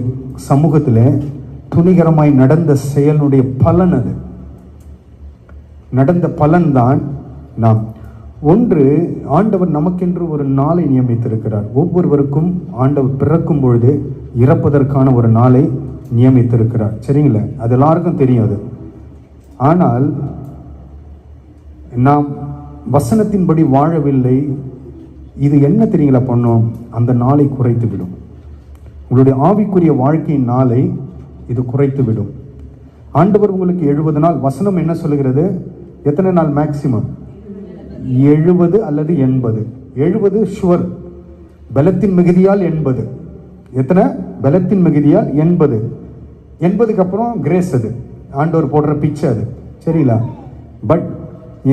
சமூகத்தில் துணிகரமாய் நடந்த செயலுடைய பலன், அது நடந்த பலன்தான் நாம். ஒன்று, ஆண்டவர் நமக்கென்று ஒரு நாளை நியமித்திருக்கிறார். ஒவ்வொருவருக்கும் ஆண்டவர் பிறக்கும் பொழுது இறப்பதற்கான ஒரு நாளை நியமித்திருக்கிறார். சரிங்களா? அது எல்லாருக்கும் தெரியும் அது. ஆனால் நாம் வசனத்தின்படி வாழவில்லை. இது என்ன தெரியுங்களா பண்ணும்? அந்த நாளை குறைத்து விடும். உங்களுடைய ஆவிக்குரிய வாழ்க்கையின் நாளை இது குறைத்து விடும். ஆண்டவர் உங்களுக்கு 70 நாள், வசனம் என்ன சொல்லுகிறது? எத்தனை நாள் மேக்சிமம்? 70 அல்லது 80. 70 ஷுவர், பலத்தின் மிகுதியால் 80. எத்தனை? பலத்தின் மிகுதியால் 80. 80க்கு அப்புறம் கிரேஸ், அது ஆண்டவர் போடுற பிச்சை அது, சரிங்களா? பட்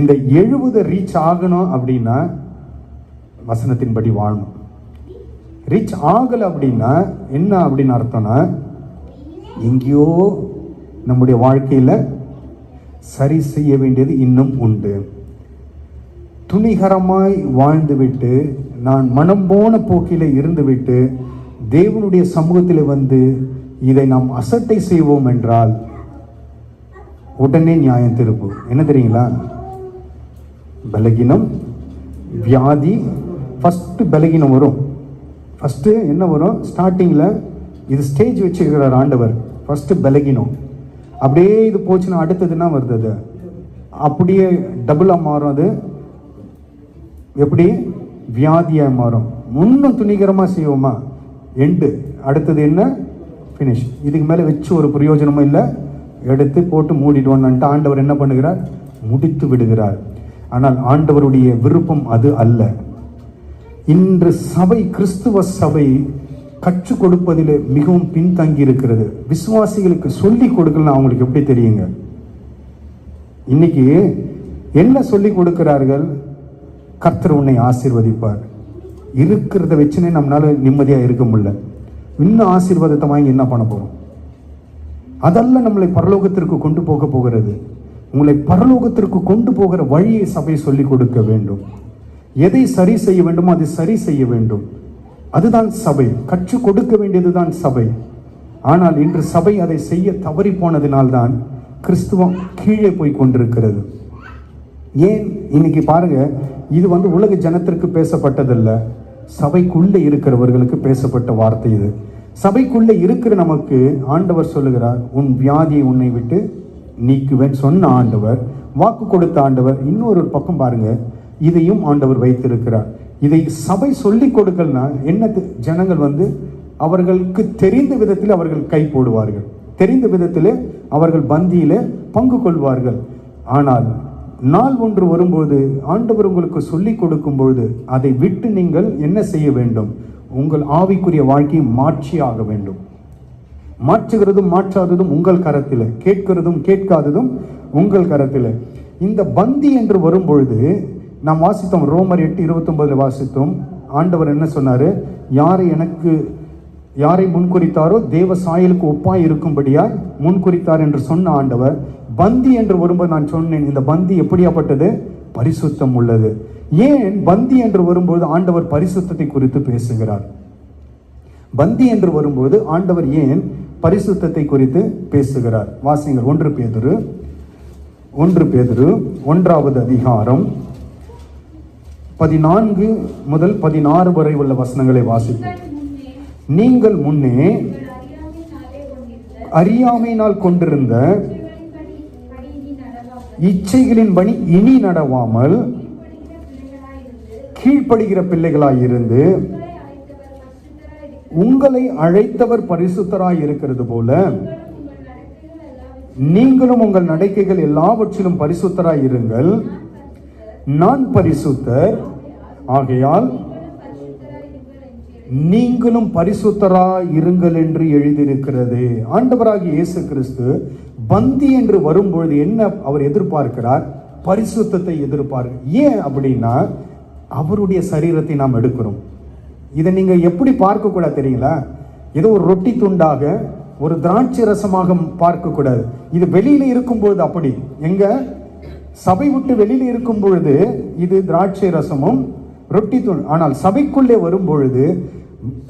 இந்த 70 ரீச் ஆகணும் அப்படின்னா வசனத்தின்படி வாழணும். ரீச் ஆகலை அப்படின்னா என்ன அப்படின்னு அர்த்தம்னா, எங்கேயோ நம்முடைய வாழ்க்கையில் சரி செய்ய வேண்டியது இன்னும் உண்டு. துணிகரமாய் வாழ்ந்துவிட்டு, நான் மனம் போன போக்கில் இருந்துவிட்டு தேவனுடைய சமூகத்தில் வந்து இதை நாம் அசட்டை செய்வோம் என்றால் உடனே நியாயம் திருப்பு. என்ன தெரியுங்களா? பலகீனம், வியாதி. ஃபர்ஸ்ட் பலகீனம் வரும். ஃபர்ஸ்ட் என்ன வரும்? ஸ்டார்டிங்கில் இது ஸ்டேஜ் வச்சிருக்கிறார் ஆண்டவர். ஃபர்ஸ்ட் பலகீனம், அப்படியே இது போச்சுன்னா அடுத்ததுன்னா வருது, அது அப்படியே டபுளாக மாறும். அது எப்படி? வியாதியாக மாறும். முன்னும் துணிகரமாக செய்வோமா, எண்டு. அடுத்தது என்ன? ஃபினிஷ். இதுக்கு மேலே வச்சு ஒரு பிரயோஜனமும் இல்லை, எடுத்து போட்டு மூடிடுவோன்னு ஆண்டவர் என்ன பண்ணுகிறார்? முடித்து விடுகிறார். ஆனால் ஆண்டவருடைய விருப்பம் அது அல்ல. இன்று சபை, கிறிஸ்துவ சபை கற்றுக் கொடுப்பதில் மிகவும் பின்தங்கி இருக்கிறது. விசுவாசிகளுக்கு சொல்லிக் கொடுக்கலாம். அவங்களுக்கு எப்படி தெரியுங்க? இன்னைக்கு என்ன சொல்லிக் கொடுக்கிறார்கள்? கர்த்தர் உன்னை ஆசீர்வதிப்பார். இருக்கிறத வச்சுனே நம்மளால நிம்மதியாக இருக்க முடியல. இன்னும் ஆசீர்வாதத்தை வாங்கி என்ன பண்ண போறோம்? அதெல்லாம் நம்மளை பரலோகத்திற்கு கொண்டு போக போகிறது. உங்களை பரலோகத்திற்கு கொண்டு போகிற வழியை சபை சொல்லிக் கொடுக்க வேண்டும். எதை சரி செய்ய வேண்டுமோ அதை சரி செய்ய வேண்டும். அதுதான் சபை. கற்றுக் கொடுக்க வேண்டியதுதான் சபை. ஆனால் இன்று சபை அதை செய்ய தவறி போனதினால்தான் கிறிஸ்துவம் கீழே போய் கொண்டிருக்கிறது. ஏன்? இன்னைக்கு பாருங்க, இது உலக ஜனத்திற்கு பேசப்பட்டதல்ல, சபைக்குள்ளே இருக்கிறவர்களுக்கு பேசப்பட்ட வார்த்தை இது. சபைக்குள்ளே இருக்கிற நமக்கு ஆண்டவர் சொல்லுகிறார், உன் வியாதியை உன்னை விட்டு நீக்குவேன் சொன்ன ஆண்டவர், வாக்கு கொடுத்த ஆண்டவர். இன்னொரு பக்கம் பாருங்க, இதையும் ஆண்டவர் வைத்திருக்கிறார். இதை சபை சொல்லிக் கொடுக்கலனா என்ன? ஜனங்கள் அவர்களுக்கு தெரிந்த விதத்தில் அவர்கள் கை போடுவார்கள், தெரிந்த விதத்தில் அவர்கள் பந்தியில பங்கு கொள்வார்கள். ஆனால் நாள் ஒன்று வரும்போது ஆண்டவர் உங்களுக்கு சொல்லிக் கொடுக்கும் பொழுது அதை விட்டு நீங்கள் என்ன செய்ய வேண்டும்? உங்கள் ஆவிக்குரிய வாழ்க்கையை மாற்றி ஆக வேண்டும். மாற்றுகிறதும் மாற்றாததும் உங்கள் கரத்தில், கேட்கிறதும் கேட்காததும் உங்கள் கரத்தில். இந்த பந்தி என்று வரும்பொழுது நாம் வாசித்தோம், ரோமர் 8:29 வாசித்தோம். ஆண்டவர் என்ன சொன்னாரு? யாரை முன்குறித்தாரோ தேவ சாயலுக்கு ஒப்பாய் இருக்கும்படியாய் முன்குறித்தார் என்று சொன்ன ஆண்டவர், பந்தி என்று வரும்போது நான் சொன்னேன், இந்த பந்தி எப்படியாப்பட்டது? பரிசுத்தம் உள்ளது. ஏன் பந்தி என்று வரும்போது ஆண்டவர் பரிசுத்தத்தை குறித்து பேசுகிறார்? பந்தி என்று வரும்போது ஆண்டவர் ஏன் பரிசுத்தத்தை குறித்து பேசுகிறார்? வாசிங்கள். 1 பேதுரு 1வது அதிகாரம் 14 முதல் 16 வரை உள்ள வசனங்களை வாசிப்போம். நீங்கள் முன்னே அறியாமையினால் கொண்டிருந்த இச்சைகளின் பணி இனி நடவாமல் கீழ்ப்படுகிற பிள்ளைகளாயிருந்து உங்களை அழைத்தவர் பரிசுத்தராய் இருக்கிறது போல நீங்களும் உங்கள் நடக்கைகள் எல்லாவற்றிலும் பரிசுத்தராய் இருங்கள். நான் பரிசுத்தர், ஆகையால் நீங்களும் பரிசுத்தராய் இருங்கள் என்று எழுதியிருக்கிறது. ஆண்டவராகிய இயேசு கிறிஸ்து பந்தி என்று வரும்பொழுது என்ன அவர் எதிர்பார்க்கிறார்? பரிசுத்தத்தை எதிர்பார்க்க. ஏன் அப்படின்னா அவருடைய சரீரத்தை நாம் எடுக்கிறோம். இதை நீங்க எப்படி பார்க்க கூடாது தெரியுங்களா? ஏதோ ஒரு ரொட்டி துண்டாக, ஒரு திராட்சை ரசமாக பார்க்க கூடாது. இது வெளியில இருக்கும்பொழுது அப்படி, எங்க சபை விட்டு வெளியில இருக்கும் பொழுது இது திராட்சை ரசமும் ரொட்டி துண்டு. ஆனால் சபைக்குள்ளே வரும் பொழுது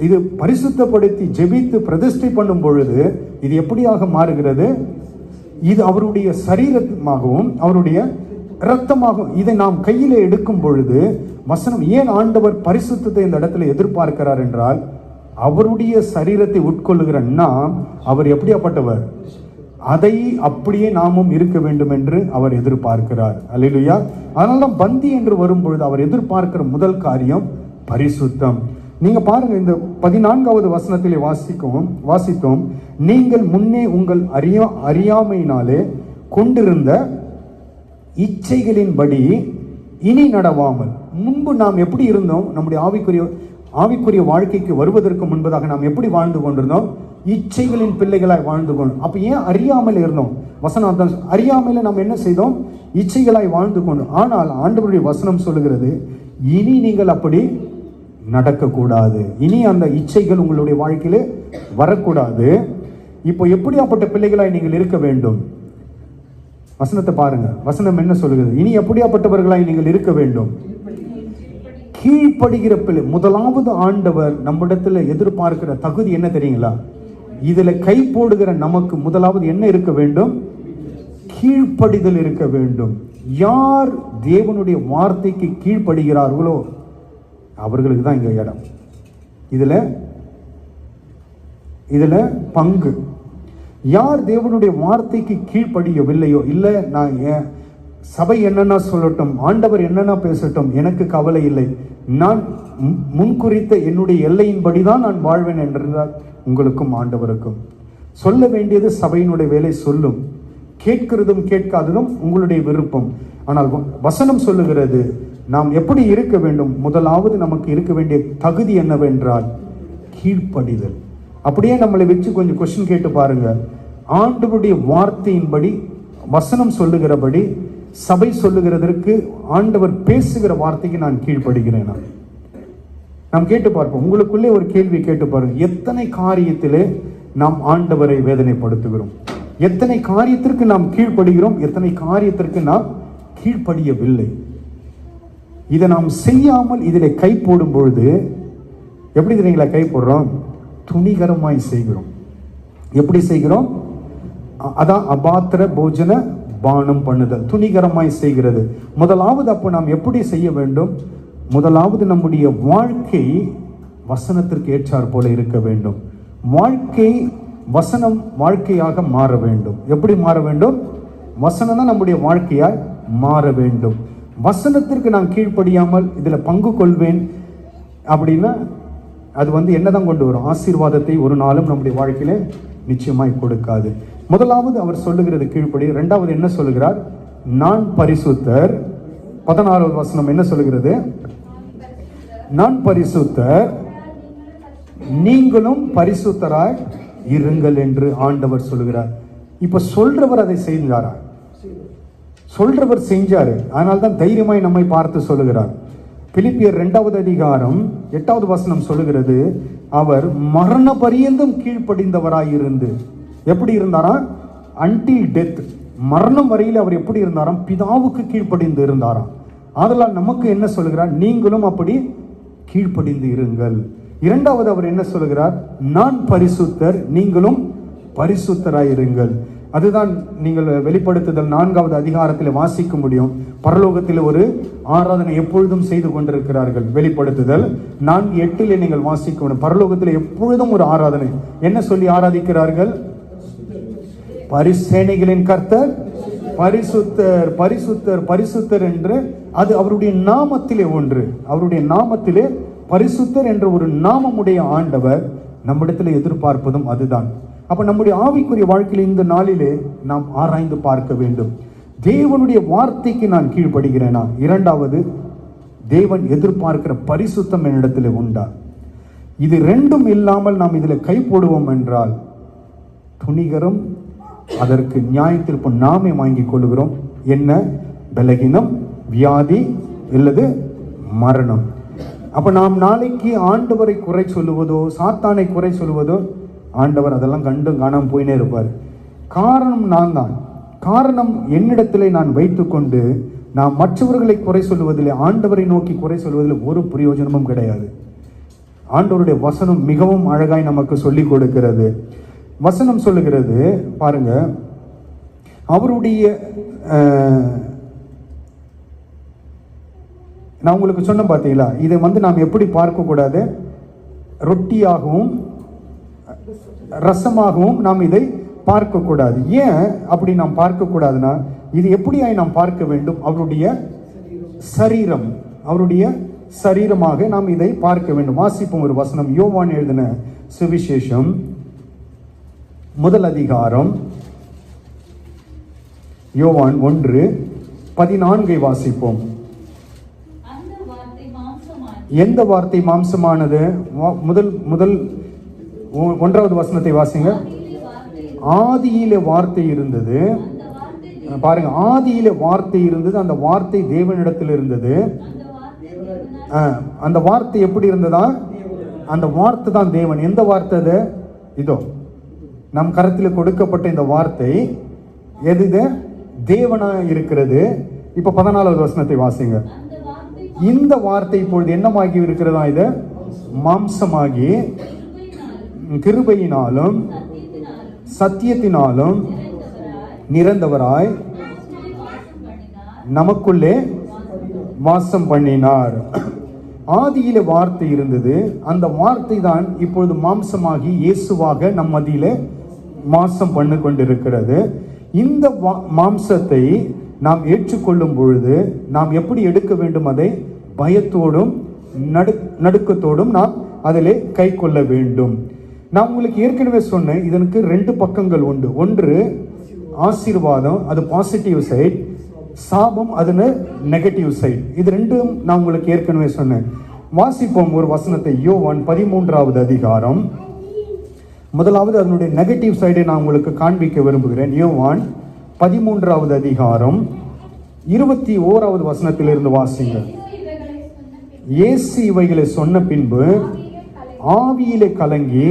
இது பரிசுத்தப்படுத்தி ஜெபித்து பிரதிஷ்டை பண்ணும் பொழுது இது எப்படியாக மாறுகிறது? இது அவருடைய சரீரமாகவும் அவருடைய இரத்தமாகவும். இதை நாம் கையில எடுக்கும் பொழுது வசனம் ஏன் ஆண்டவர் பரிசுத்தத்தை இந்த இடத்துல எதிர்பார்க்கிறார் என்றால், அவருடைய சரீரத்தை உட்கொள்ளுகிற நாம் அவர் எப்படியாப்பட்டவர், அதை அப்படியே நாமும் இருக்க வேண்டும் என்று அவர் எதிர்பார்க்கிறார். அல்லேலூயா. அதனால பந்தி என்று வரும்பொழுது அவர் எதிர்பார்க்கிற முதல் காரியம் பரிசுத்தம். நீங்க பாருங்க, இந்த 14வது வசனத்திலே வாசித்தோம், நீங்கள் முன்னே உங்கள் அறியாமையினாலே கொண்டிருந்த இச்சைகளின்படி இனி நடவாமல். முன்பு நாம் எப்படி இருந்தோம்? நம்முடைய ஆவிக்குரிய வாழ்க்கைக்கு வருவதற்கு முன்பதாக நாம் எப்படி வாழ்ந்து கொண்டிருந்தோம்? இச்சைகளின் பிள்ளைகளாய் வாழ்ந்து கொண்டோம். அப்ப ஏன் அறியாமல் இருந்தோம்? வசனம் அறியாமையில நாம் என்ன செய்தோம்? இச்சைகளாய் வாழ்ந்து கொண்டோம். ஆனால் ஆண்டவருடைய வசனம் சொல்லுகிறது, இனி நீங்கள் அப்படி நடக்கக்கூடாது. இனி அந்த இச்சைகள் உங்களுடைய வாழ்க்கையில வரக்கூடாது. இப்போ எப்படியாப்பட்ட பிள்ளைகளாய் நீங்கள் இருக்க வேண்டும்? வசனத்தை பாருங்க. வசனம் என்ன சொல்லுகிறது? இனி எப்படியாப்பட்டவர்களாய் நீங்கள் இருக்க வேண்டும்? கீழ்ப்படுகிற பிள்ளை. முதலாவது ஆண்டவர் நம்மிடத்துல எதிர்பார்க்கிற தகுதி என்ன தெரியுங்களா? இதுல கை போடுகிற நமக்கு முதலாவது என்ன இருக்க வேண்டும்? கீழ்ப்படிதல் இருக்க வேண்டும். யார் தேவனுடைய வார்த்தைக்கு கீழ்ப்படுகிறார்களோ அவர்களுக்கு தான் இங்க இடம். இதுல பங்கு. யார் தேவனுடைய வார்த்தைக்கு கீழ்ப்படியவில்லையோ, இல்லை நான் சபை என்னன்னா சொல்லட்டும், ஆண்டவர் என்னன்னா பேசட்டும், எனக்கு கவலை இல்லை, நான் முன்குறித்த என்னுடைய எல்லையின்படிதான் நான் வாழ்வேன் என்றால் உங்களுக்கும் ஆண்டவருக்கும் சொல்ல வேண்டியது சபையினுடைய வேலை சொல்லும். கேட்கிறதும் கேட்காததும் உங்களுடைய விருப்பம். ஆனால் வசனம் சொல்லுகிறது நாம் எப்படி இருக்க வேண்டும்? முதலாவது நமக்கு இருக்க வேண்டிய தகுதி என்னவென்றால் கீழ்ப்படிதல். அப்படியே நம்மளை வச்சு கொஞ்சம் கொஸ்டின் கேட்டு பாருங்க. ஆண்டவருடைய வார்த்தையின்படி, வசனம் சொல்லுகிறபடி, சபை சொல்லுகிறதற்கு, ஆண்டவர் பேசுகிற வார்த்தைக்கு நான் கீழ்ப்படுகிறேன். நாம் கேட்டு பார்ப்போம். உங்களுக்குள்ளே ஒரு கேள்வி கேட்டு பாருங்க. எத்தனை காரியத்திலே நாம் ஆண்டவரை வேதனைப்படுத்துகிறோம்? எத்தனை காரியத்திற்கு நாம் கீழ்ப்படுகிறோம்? எத்தனை காரியத்திற்கு நாம் கீழ்ப்படியவில்லை? இதை நாம் செய்யாமல் இதில் கை போடும் பொழுது எப்படி தெரியுங்களா கை போடுறோம்? துணிகரமாய் செய்கிறோம். எப்படி செய்கிறோம்? அதான் அபாத்திர போஜன பானம் பண்ணுதல், துணிகரமாய் செய்கிறது. முதலாவது அப்போ நாம் எப்படி செய்ய வேண்டும்? முதலாவது நம்முடைய வாழ்க்கை வசனத்திற்கு ஏற்றார் போல இருக்க வேண்டும். வாழ்க்கை வசனம் வாழ்க்கையாக மாற வேண்டும். எப்படி மாற வேண்டும்? வசனம் தான் நம்முடைய வாழ்க்கையாய் மாற வேண்டும். வசனத்திற்கு நான் கீழ்ப்படியாமல் இதில் பங்கு கொள்வேன் அப்படின்னா அது என்னதான் கொண்டு வரும்? ஆசீர்வாதத்தை ஒரு நாளும் நம்முடைய வாழ்க்கையில நிச்சயமாய் கொடுக்காது. முதலாவது அவர் சொல்லுகிறது கீழ்ப்படி. இரண்டாவது என்ன சொல்லுகிறார்? நான் பரிசுத்தர். 16வது வசனம் என்ன சொல்லுகிறது? நான் பரிசுத்தர், நீங்களும் பரிசுத்தராய் இருங்கள் என்று ஆண்டவர் சொல்லுகிறார். இப்ப சொல்றவர் அதை செய்தாரா? சொல்றவர் செஞ்சாரு. அதனால்தான் தைரியமாய் நம்மை பார்த்து சொல்லுகிறார். பிலிப்பியர் 2வது அதிகாரம் 8வது வசனம் சொல்லுகிறது, அவர் மரண பரியந்தம் கீழ்ப்படிந்தவராய் இருந்து. எப்படி இருந்தாரா? அன்டில் டெத், மரணம் வரையில் அவர் எப்படி இருந்தாராம்? பிதாவுக்கு கீழ்ப்படிந்து இருந்தாராம். ஆதலால் நமக்கு என்ன சொல்லுகிறார்? நீங்களும் அப்படி கீழ்ப்படிந்து இருங்கள். இரண்டாவது அவர் என்ன சொல்லுகிறார்? நான் பரிசுத்தர், நீங்களும் பரிசுத்தராயிருங்கள். அதுதான் நீங்கள் வெளிப்படுத்துதல் 4வது அதிகாரத்தில் வாசிக்க முடியும். பரலோகத்தில் ஒரு ஆராதனை எப்பொழுதும் செய்து கொண்டிருக்கிறார்கள். வெளிப்படுத்துதல் 4:8 நீங்கள் வாசிக்க முடியும். பரலோகத்தில் எப்பொழுதும் ஒரு ஆராதனை. என்ன சொல்லி ஆராதிக்கிறார்கள்? பரிசேனைகளின் கர்த்தர் பரிசுத்தர், பரிசுத்தர், பரிசுத்தர் என்று. அது அவருடைய நாமத்திலே ஒன்று. அவருடைய நாமத்திலே பரிசுத்தர் என்ற ஒரு நாமமுடைய ஆண்டவர் நம்மிடத்தில் எதிர்பார்ப்பதும் அதுதான். அப்ப நம்முடைய ஆவிக்குரிய வாழ்க்கையில் இந்த நாளிலே நாம் ஆராய்ந்து பார்க்க வேண்டும். தேவனுடைய வார்த்தைக்கு நான் கீழ்ப்படுகிறேனா? இரண்டாவது, தேவன் எதிர்பார்க்கிற பரிசுத்தம் என்னிடத்தில் உண்டா? இது ரெண்டும் இல்லாமல் நாம் இதில் கை போடுவோம் என்றால் துணிகரம், அதற்கு நியாயத்திற்கு நாமே வாங்கிக் கொள்கிறோம். என்ன? பலகீனம், வியாதி இல்லது மரணம். அப்ப நாம் நாளைக்கு ஆண்டவரை குறை சொல்லுவதோ சாத்தானை குறை சொல்லுவதோ, ஆண்டவர் அதெல்லாம் கண்டும் காணாம போயினே இருப்பார். காரணம் நான் தான். காரணம் என்னிடத்திலே நான் வைத்துக்கொண்டு நான் மற்றவர்களை குறை சொல்லுவதில்லை, ஆண்டவரை நோக்கி குறை சொல்வதில் ஒரு பிரயோஜனமும் கிடையாது. ஆண்டவருடைய வசனம் மிகவும் அழகாய் நமக்கு சொல்லிக் கொடுக்கிறது. வசனம் சொல்லுகிறது பாருங்க, அவருடைய நான் உங்களுக்கு சொன்ன பார்த்தீங்களா, இதை நாம் எப்படி பார்க்க கூடாது? ரொட்டியாகவும் ரசமாகவும் நாம் இதை பார்க்க கூடாது. ஏன் அப்படி நாம் பார்க்க கூடாதுன்னா, இது எப்படியாய் நாம் பார்க்க வேண்டும்? அவருடைய சரீரம், அவருடைய சரீரமாக நாம் இதை பார்க்க வேண்டும். வாசிப்போம் ஒரு வசனம். யோவான் எழுதின சுவிசேஷம் முதல் அதிகாரம் யோவான் 1:14 வாசிப்போம். எந்த வார்த்தை மாம்சமானது? முதல் 1வது வசனத்தை வாசிங்க. ஆதியிலே வார்த்தை இருந்தது. பாருங்க, ஆதியிலே வார்த்தை இருந்தது, அந்த வார்த்தை தேவனிடத்தில் இருந்தது. அந்த வார்த்தை எப்படி இருந்ததா? அந்த வார்த்தை தான் தேவன். எந்த வார்த்தை அது? இதோ நம் கரத்தில் கொடுக்கப்பட்ட இந்த வார்த்தை எது? தேவனா இருக்கிறது. இப்ப 14வது வசனத்தை வாசிங்க. இந்த வார்த்தை இப்பொழுது என்னமாகி இருக்கிறதா? இது மாம்சமாகி கிருபையினாலும் சத்தியத்தினாலும் நிறைந்தவராய் நமக்குள்ளே வாசம் பண்ணினார். ஆதியிலே வார்த்தை இருந்தது, அந்த வார்த்தை தான் இப்பொழுது மாம்சமாகி இயேசுவாக நம் மத்தியிலே வாசம் பண்ணி கொண்டிருக்கிறது. இந்த மாம்சத்தை நாம் ஏற்றுக்கொள்ளும் பொழுது நாம் எப்படி எடுக்க வேண்டும்? அதை பயத்தோடும் நடுக்கத்தோடும் நாம் அதிலே கை கொள்ள வேண்டும். நான் உங்களுக்கு ஏற்கனவே சொன்னேன், இதற்கு 2 பக்கங்கள் உண்டு. ஒன்று ஆசீர்வாதம், அது பாசிட்டிவ் சைட். சாபம், அது நெகட்டிவ் சைட். இது ரெண்டும் நான் உங்களுக்கு ஏற்கனவே சொன்னேன். வாசிப்போம் ஒரு வசனத்தை. யோவான் 13வது அதிகாரம். முதலாவது அதனுடைய நெகட்டிவ் சைடை நான் உங்களுக்கு காண்பிக்க விரும்புகிறேன். யோவான் 13வது அதிகாரம் 21வது வசனத்திலிருந்து வாசிங்க. இயேசு இவைகளை சொன்ன பின்பு ஆவியிலே கலங்கி,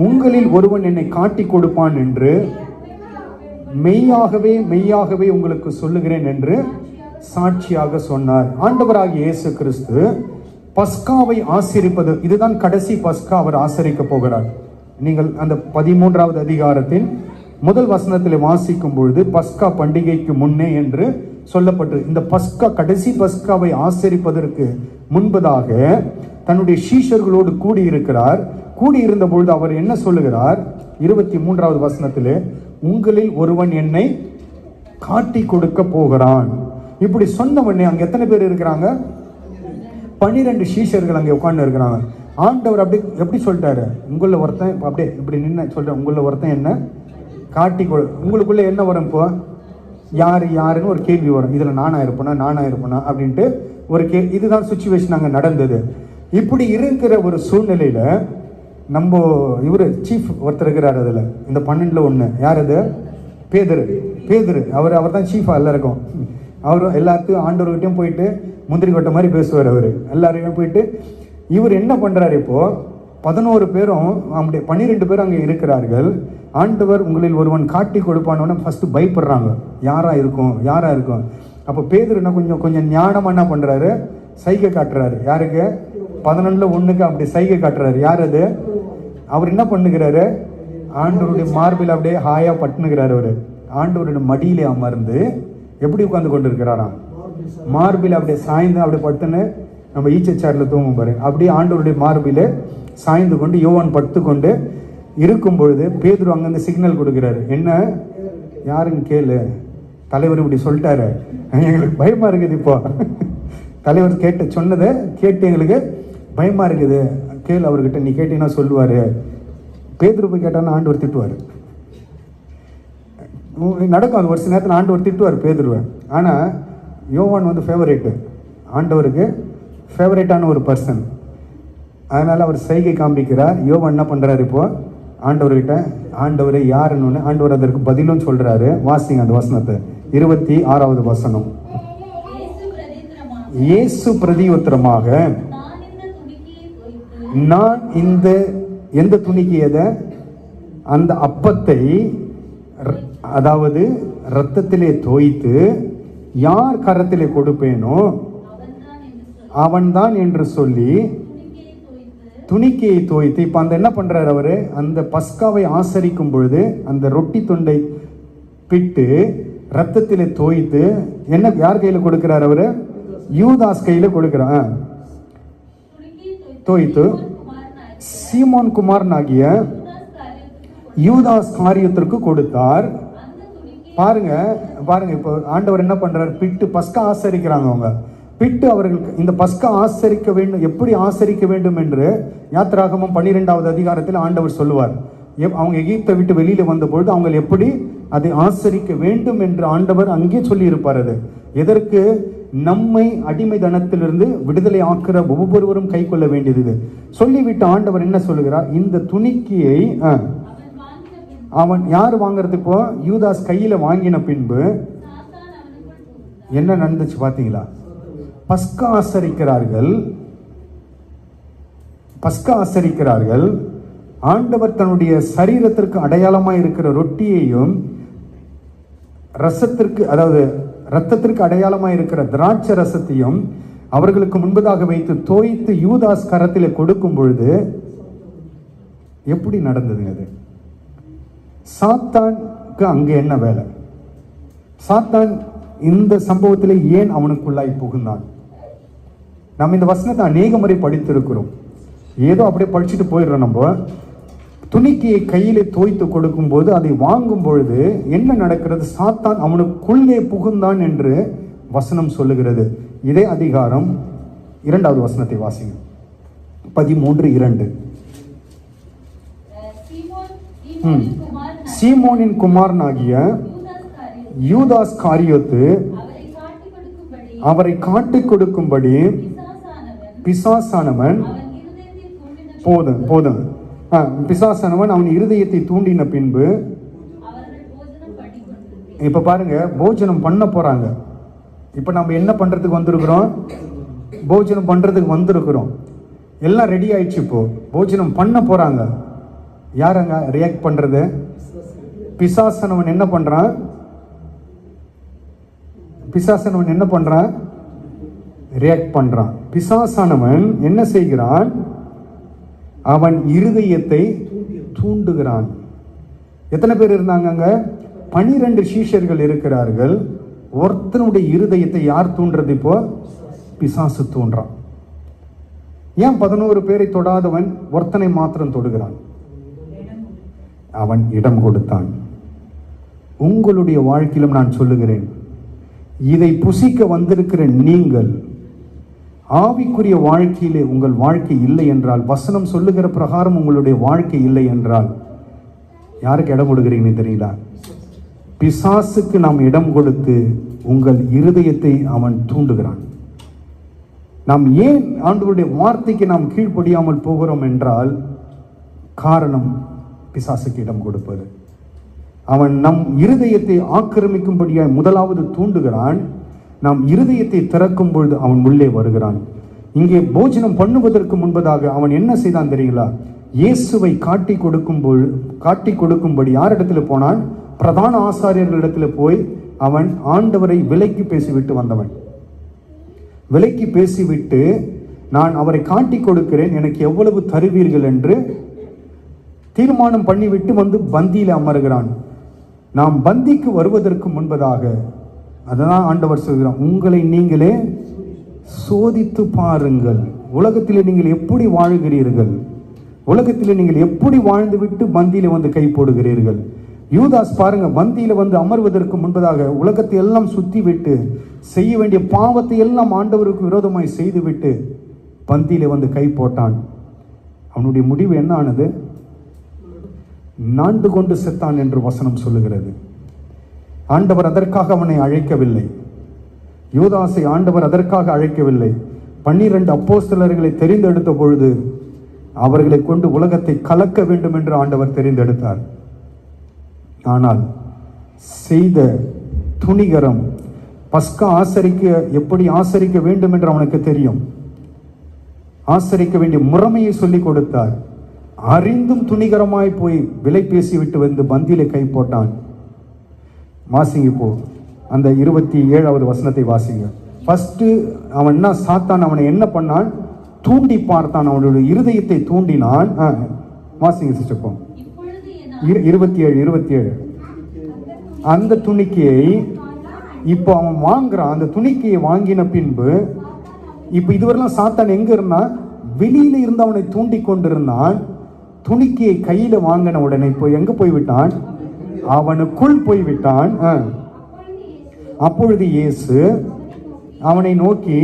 உங்களில் ஒருவன் என்னை காட்டி கொடுப்பான் என்று மெய்யாகவே மெய்யாகவே உங்களுக்கு சொல்லுகிறேன் என்று சாட்சியாக சொன்னார். ஆண்டவராகிய இயேசு கிறிஸ்து பஸ்காவை ஆசரிப்பது, இதுதான் கடைசி பஸ்கா அவர் ஆசரிக்க போகிறார். நீங்கள் அந்த 13வது அதிகாரத்தின் முதல் வசனத்தில் வாசிக்கும் பொழுது பஸ்கா பண்டிகைக்கு முன்னே என்று சொல்லப்பட்டு, இந்த பஸ்கா கடைசி பஸ்காவை ஆசரிப்பதற்கு முன்பதாக தன்னுடைய சீஷர்களோடு கூடியிருக்கிறார். கூடியிருந்த பொழுது அவர் என்ன சொல்லுகிறார்? 23வது வசனத்திலே, உங்களில் ஒருவன் என்னை காட்டி கொடுக்க போகிறான். இப்படி சொன்ன உடனே அங்க எத்தனை பேர் இருக்கிறாங்க? 12 சீஷர்கள் அங்கே உட்கார்ந்து இருக்கிறாங்க. ஆண்டவர் அப்படி எப்படி சொல்லிட்டாரு? உங்கள ஒருத்தன் அப்படியே இப்படி நின்று சொல்ற, உங்கள ஒருத்தன் என்ன காட்டி கொடு. உங்களுக்குள்ள என்ன வரும்? இப்போ யாருன்னு ஒரு கேள்வி வரும். இதுல நானா இருப்பேனா அப்படின்ட்டு ஒரு இதுதான் சுச்சுவேஷன் அங்க நடந்தது. இப்படி இருக்கிற ஒரு சூழ்நிலையில நம்ம இவரு சீஃப் ஒருத்தர் இருக்கிறார். அதுல இந்த 12ல் 1 யார்? அது பேதுரு. அவர் தான் சீஃபா எல்லாருக்கும். அவரும் எல்லாத்தையும் ஆண்டவர்கிட்டையும் போயிட்டு முந்திரி கொட்டை மாதிரி பேசுவார். அவர் எல்லாரையும் போயிட்டு இவர் என்ன பண்றாரு? இப்போ 11 பேரும், அவங்களுடைய 12 பேரும் அங்கே இருக்கிறார்கள். ஆண்டவர் உங்களில் ஒருவன் காட்டி கொடுப்பானோன்னு ஃபர்ஸ்ட் பயப்படுறாங்க. யாரா இருக்கும்? அப்போ பேதுருன்னா கொஞ்சம் ஞானமா என்ன பண்றாரு? சைகை காட்டுறாரு. யாருக்கு? 11ல் 1க்கு அப்படி சைகை காட்டுறாரு. யார் அது? அவர் என்ன பண்ணுகிறாரு? ஆண்டவருடைய மார்பில் அப்படியே ஹாயா பட்டுனுகிறார். அவரு ஆண்டவருடைய மடியிலே அமர்ந்து எப்படி உட்கார்ந்து கொண்டு இருக்கிறாராம்? மார்பில் அப்படியே சாய்ந்து அப்படியே பட்டுன்னு, நம்ம ஈச்சச்சாரில் தூங்கும் பாரு, அப்படியே ஆண்டவருடைய மார்பிலே சாய்ந்து கொண்டு யோவான் படுத்து கொண்டு இருக்கும் பொழுது பேதுரு அங்கிருந்து சிக்னல் கொடுக்கிறாரு. என்ன? யாருன்னு கேளு, தலைவர் இப்படி சொல்லிட்டாரு, எங்களுக்கு பயமா இருக்குது. இப்போ தலைவர் சொன்னதை கேட்டு எங்களுக்கு பயமா இருக்குது, கேளு அவர்கிட்ட, நீ கேட்டீங்கன்னா சொல்லுவாரு. பேதுரு போய் கேட்டான்னு ஆண்டவர் திட்டுவாரு. நடக்கும் அது ஒரு சில நேரத்தில் ஆண்டவர் திட்டுவார் பேதுருவை. ஆனால் யோவான் ஃபேவரேட்டு, ஆண்டவருக்கு ஃபேவரேட்டான ஒரு பர்சன். அதனால் அவர் சைகை காண்பிக்கிறார். யோவான் என்ன பண்ணுறாரு? இப்போ ஆண்டவர்கிட்ட, ஆண்டவர் யாருன்னு ஆண்டவர் அதற்கு பதிலும் சொல்கிறாரு. வாசிங்க அந்த வசனத்தை. 26வது வசனம். இயேசு பிரதியுத்தரமாக, நான் எந்த துணிக்கியதை, அந்த அப்பத்தை அதாவது இரத்தத்திலே தோய்த்து யார் கரத்திலே கொடுப்பேனோ அவன்தான் என்று சொல்லி துணிக்கையை தோய்த்து. இப்ப அந்த என்ன பண்றாரு அவரு? அந்த பஸ்காவை ஆசரிக்கும் பொழுது அந்த ரொட்டி துண்டை பிட்டு ரத்தத்திலே தோய்த்து என்ன யார் கையில கொடுக்கிறார்? அவரு யூதாஸ் கையில கொடுக்கிறார். தோய்த்து சீமோன் குமாரனாகிய யூதாஸ் காரியத்திற்கு கொடுத்தார். பாருங்க இப்போ ஆண்டவர் என்ன பண்றாரு? பிட்டு பஸ்கா ஆசரிக்கிறாங்க. அவங்க பிட்டு அவர்கள் இந்த பஸ்கா ஆசரிக்க வேண்டும். எப்படி ஆசரிக்க வேண்டும் என்று யாத்திராகமம் 12வது அதிகாரத்தில் ஆண்டவர் சொல்லுவார். அவங்க எகிப்தை விட்டு வெளியில வந்த பொழுது அவங்க எப்படி அதை ஆசரிக்க வேண்டும் என்று ஆண்டவர் அங்கே சொல்லி இருப்பார். அது எதற்கு? நம்மை அடிமைதனத்திலிருந்து விடுதலை ஆக்குற ஒவ்வொருவரும் கை கொள்ள வேண்டியது. சொல்லிவிட்டு ஆண்டவர் என்ன சொல்லுகிறார்? இந்த துணிக்கையை அவன் யார் வாங்குறது? இப்போ யூதாஸ் கையில வாங்கின பின்பு என்ன நடந்துச்சு பாத்தீங்களா? பஸ்கா ஆசரிக்கிறார்கள். ஆண்டவர் தன்னுடைய சரீரத்திற்கு அடையாளமாய் இருக்கிற ரொட்டியையும் ரசத்திற்கு, அதாவது ரத்தத்திற்கு அடையாளமாய் இருக்கிற திராட்சை ரசத்தையும் அவர்களுக்கு முன்பதாக வைத்து தோய்த்து யூதாஸ் கரத்திலே கொடுக்கும் பொழுது எப்படி நடந்ததுங்க? அது சாத்தானுக்கு அங்கே என்ன வேலை? சாத்தான் இந்த சம்பவத்திலே ஏன் அவனுக்குள்ளாய் புகுந்தான்? நம்ம இந்த வசனத்தை அநேக முறை படித்திருக்கிறோம். ஏதோ அப்படியே படிச்சுட்டு போயிடுறோம். நம்ம துணிக்கையை கையிலே தோய்த்து கொடுக்கும் போது அதை வாங்கும் பொழுது என்ன நடக்கிறது? சாத்தான் அவனுக்குள்ளே புகுந்தான் என்று வசனம் சொல்லுகிறது. இதே அதிகாரம் 2வது வசனத்தை வாசிங்க. 13:2. சீமோனின் குமாரனாகிய யூதாஸ் காரியோத்து அவரை காட்டிக் கொடுக்கும்படி பிசாசானவன் பிசாசானவன் அவன் இருதயத்தை தூண்டின பின்பு, இப்ப பாருங்க, போஜனம் பண்ண போறாங்க. இப்ப நம்ம என்ன பண்றதுக்கு வந்திருக்கிறோம்? போஜனம் பண்றதுக்கு வந்திருக்கிறோம். எல்லாம் ரெடி ஆயிடுச்சு. இப்போ போஜனம் பண்ண போறாங்க. யாரங்க ரியாக்ட் பண்றது? பிசாசானவன் என்ன பண்றான்? ரியாக்ட் பண்றான். பிசாசானவன் என்ன செய்கிறான்? அவன் இருதயத்தை தூண்டுகிறான். எத்தனை பேர் இருந்தாங்க அங்க? 12 சீஷர்கள் இருக்கிறார்கள். ஒருத்தனுடைய இருதயத்தை யார் தூண்டுறது? இப்போ பிசாசு தூண்டுறான். ஏன் 11 பேரை தொடாதவன் ஒருத்தனை மாத்திரம் தொடுகிறான்? அவன் இடம் கொடுத்தான். உங்களுடைய வாழ்க்கையிலும் நான் சொல்லுகிறேன், இதை புசிக்க வந்திருக்கிற நீங்கள் ஆவிக்குரிய வாழ்க்கையிலே உங்கள் வாழ்க்கை இல்லை என்றால், வசனம் சொல்லுகிற பிரகாரம் உங்களுடைய வாழ்க்கை இல்லை என்றால், யாருக்கு இடம் கொடுக்கிறீங்கன்னு தெரியல? பிசாசுக்கு நாம் இடம் கொடுத்து உங்கள் இருதயத்தை அவன் தூண்டுகிறான். நாம் ஏன் ஆண்டவருடைய வார்த்தைக்கு நாம் கீழ்ப்படியாமல் போகிறோம் என்றால், காரணம் பிசாசுக்கு இடம் கொடுப்பது. அவன் நம் இருதயத்தை ஆக்கிரமிக்கும்படியாய் முதலாவது தூண்டுகிறான். நாம் இருதயத்தை திறக்கும் பொழுது அவன் உள்ளே வருகிறான். இங்கே போஜனம் பண்ணுவதற்கு முன்பதாக அவன் என்ன செய்தான் தெரியுங்களா? இயேசுவை காட்டி கொடுக்கும்படி யாரிடத்துல போனான்? பிரதான ஆசாரியர்களிடத்துல போய் அவன் ஆண்டவரை விலைக்கு பேசிவிட்டு வந்தவன். விலைக்கு பேசிவிட்டு, நான் அவரை காட்டி கொடுக்கிறேன், எனக்கு எவ்வளவு தருவீர்கள் என்று தீர்மானம் பண்ணிவிட்டு வந்து பந்தியில் அமர்கிறான். நாம் பந்திக்கு வருவதற்கு முன்பதாக, அதனால் ஆண்டவர் சொல்கிறான், உங்களை நீங்களே சோதித்து பாருங்கள். உலகத்திலே நீங்கள் எப்படி வாழ்கிறீர்கள்? உலகத்திலே நீங்கள் எப்படி வாழ்ந்துவிட்டு பந்தியில வந்து கை போடுகிறீர்கள்? யூதாஸ் பாருங்க, பந்தியில வந்து அமர்வதற்கு முன்பதாக உலகத்தை எல்லாம் சுத்தி விட்டு, செய்ய வேண்டிய பாவத்தை எல்லாம் ஆண்டவருக்கு விரோதமாய் செய்துவிட்டு பந்தியில வந்து கை போட்டான். அவனுடைய முடிவு என்ன ஆனது? நாண்டு கொண்டு செத்தான் என்று வசனம் சொல்லுகிறது. ஆண்டவர் அதற்காக அவனை அழைக்கவில்லை. யூதாசை ஆண்டவர் அதற்காக அழைக்கவில்லை. 12 அப்போஸ்தலர்களை தெரிந்தெடுத்த பொழுது அவர்களை கொண்டு உலகத்தை கலக்க வேண்டும் என்று ஆண்டவர் தெரிந்தெடுத்தார். ஆனால் செய்த துணிகரம், பஸ்கா எப்படி ஆசரிக்க வேண்டும் என்று அவனுக்கு தெரியும். ஆசரிக்க வேண்டிய முறைமையை சொல்லிக் கொடுத்தார். அறிந்தும் துணிகரமாய் போய் விலை பேசிவிட்டு வந்து பந்தியிலே கை போட்டான். வாசிங்க இப்போ அந்த 27வது வசனத்தை வாசிங்க. ஃபர்ஸ்ட் அவன் என்ன, சாத்தான் அவனை என்ன பண்ணான்? தூண்டி பார்த்தான், அவனுடைய இருதயத்தை தூண்டினான். வாசிங்க சிஸ்டர். 27 அந்த துணிக்கையை இப்போ அவன் வாங்குறான். அந்த துணிக்கையை வாங்கின பின்பு, இப்போ இதுவரைலாம் சாத்தான் எங்க இருந்தான்? வெளியில இருந்து அவனை தூண்டி கொண்டிருந்தான். துணிக்கையை கையில வாங்கின உடனே இப்போ எங்க போய்விட்டான்? அவனுக்குள் போய்விட்டான். அப்பொழுது இயேசு அவனை நோக்கி,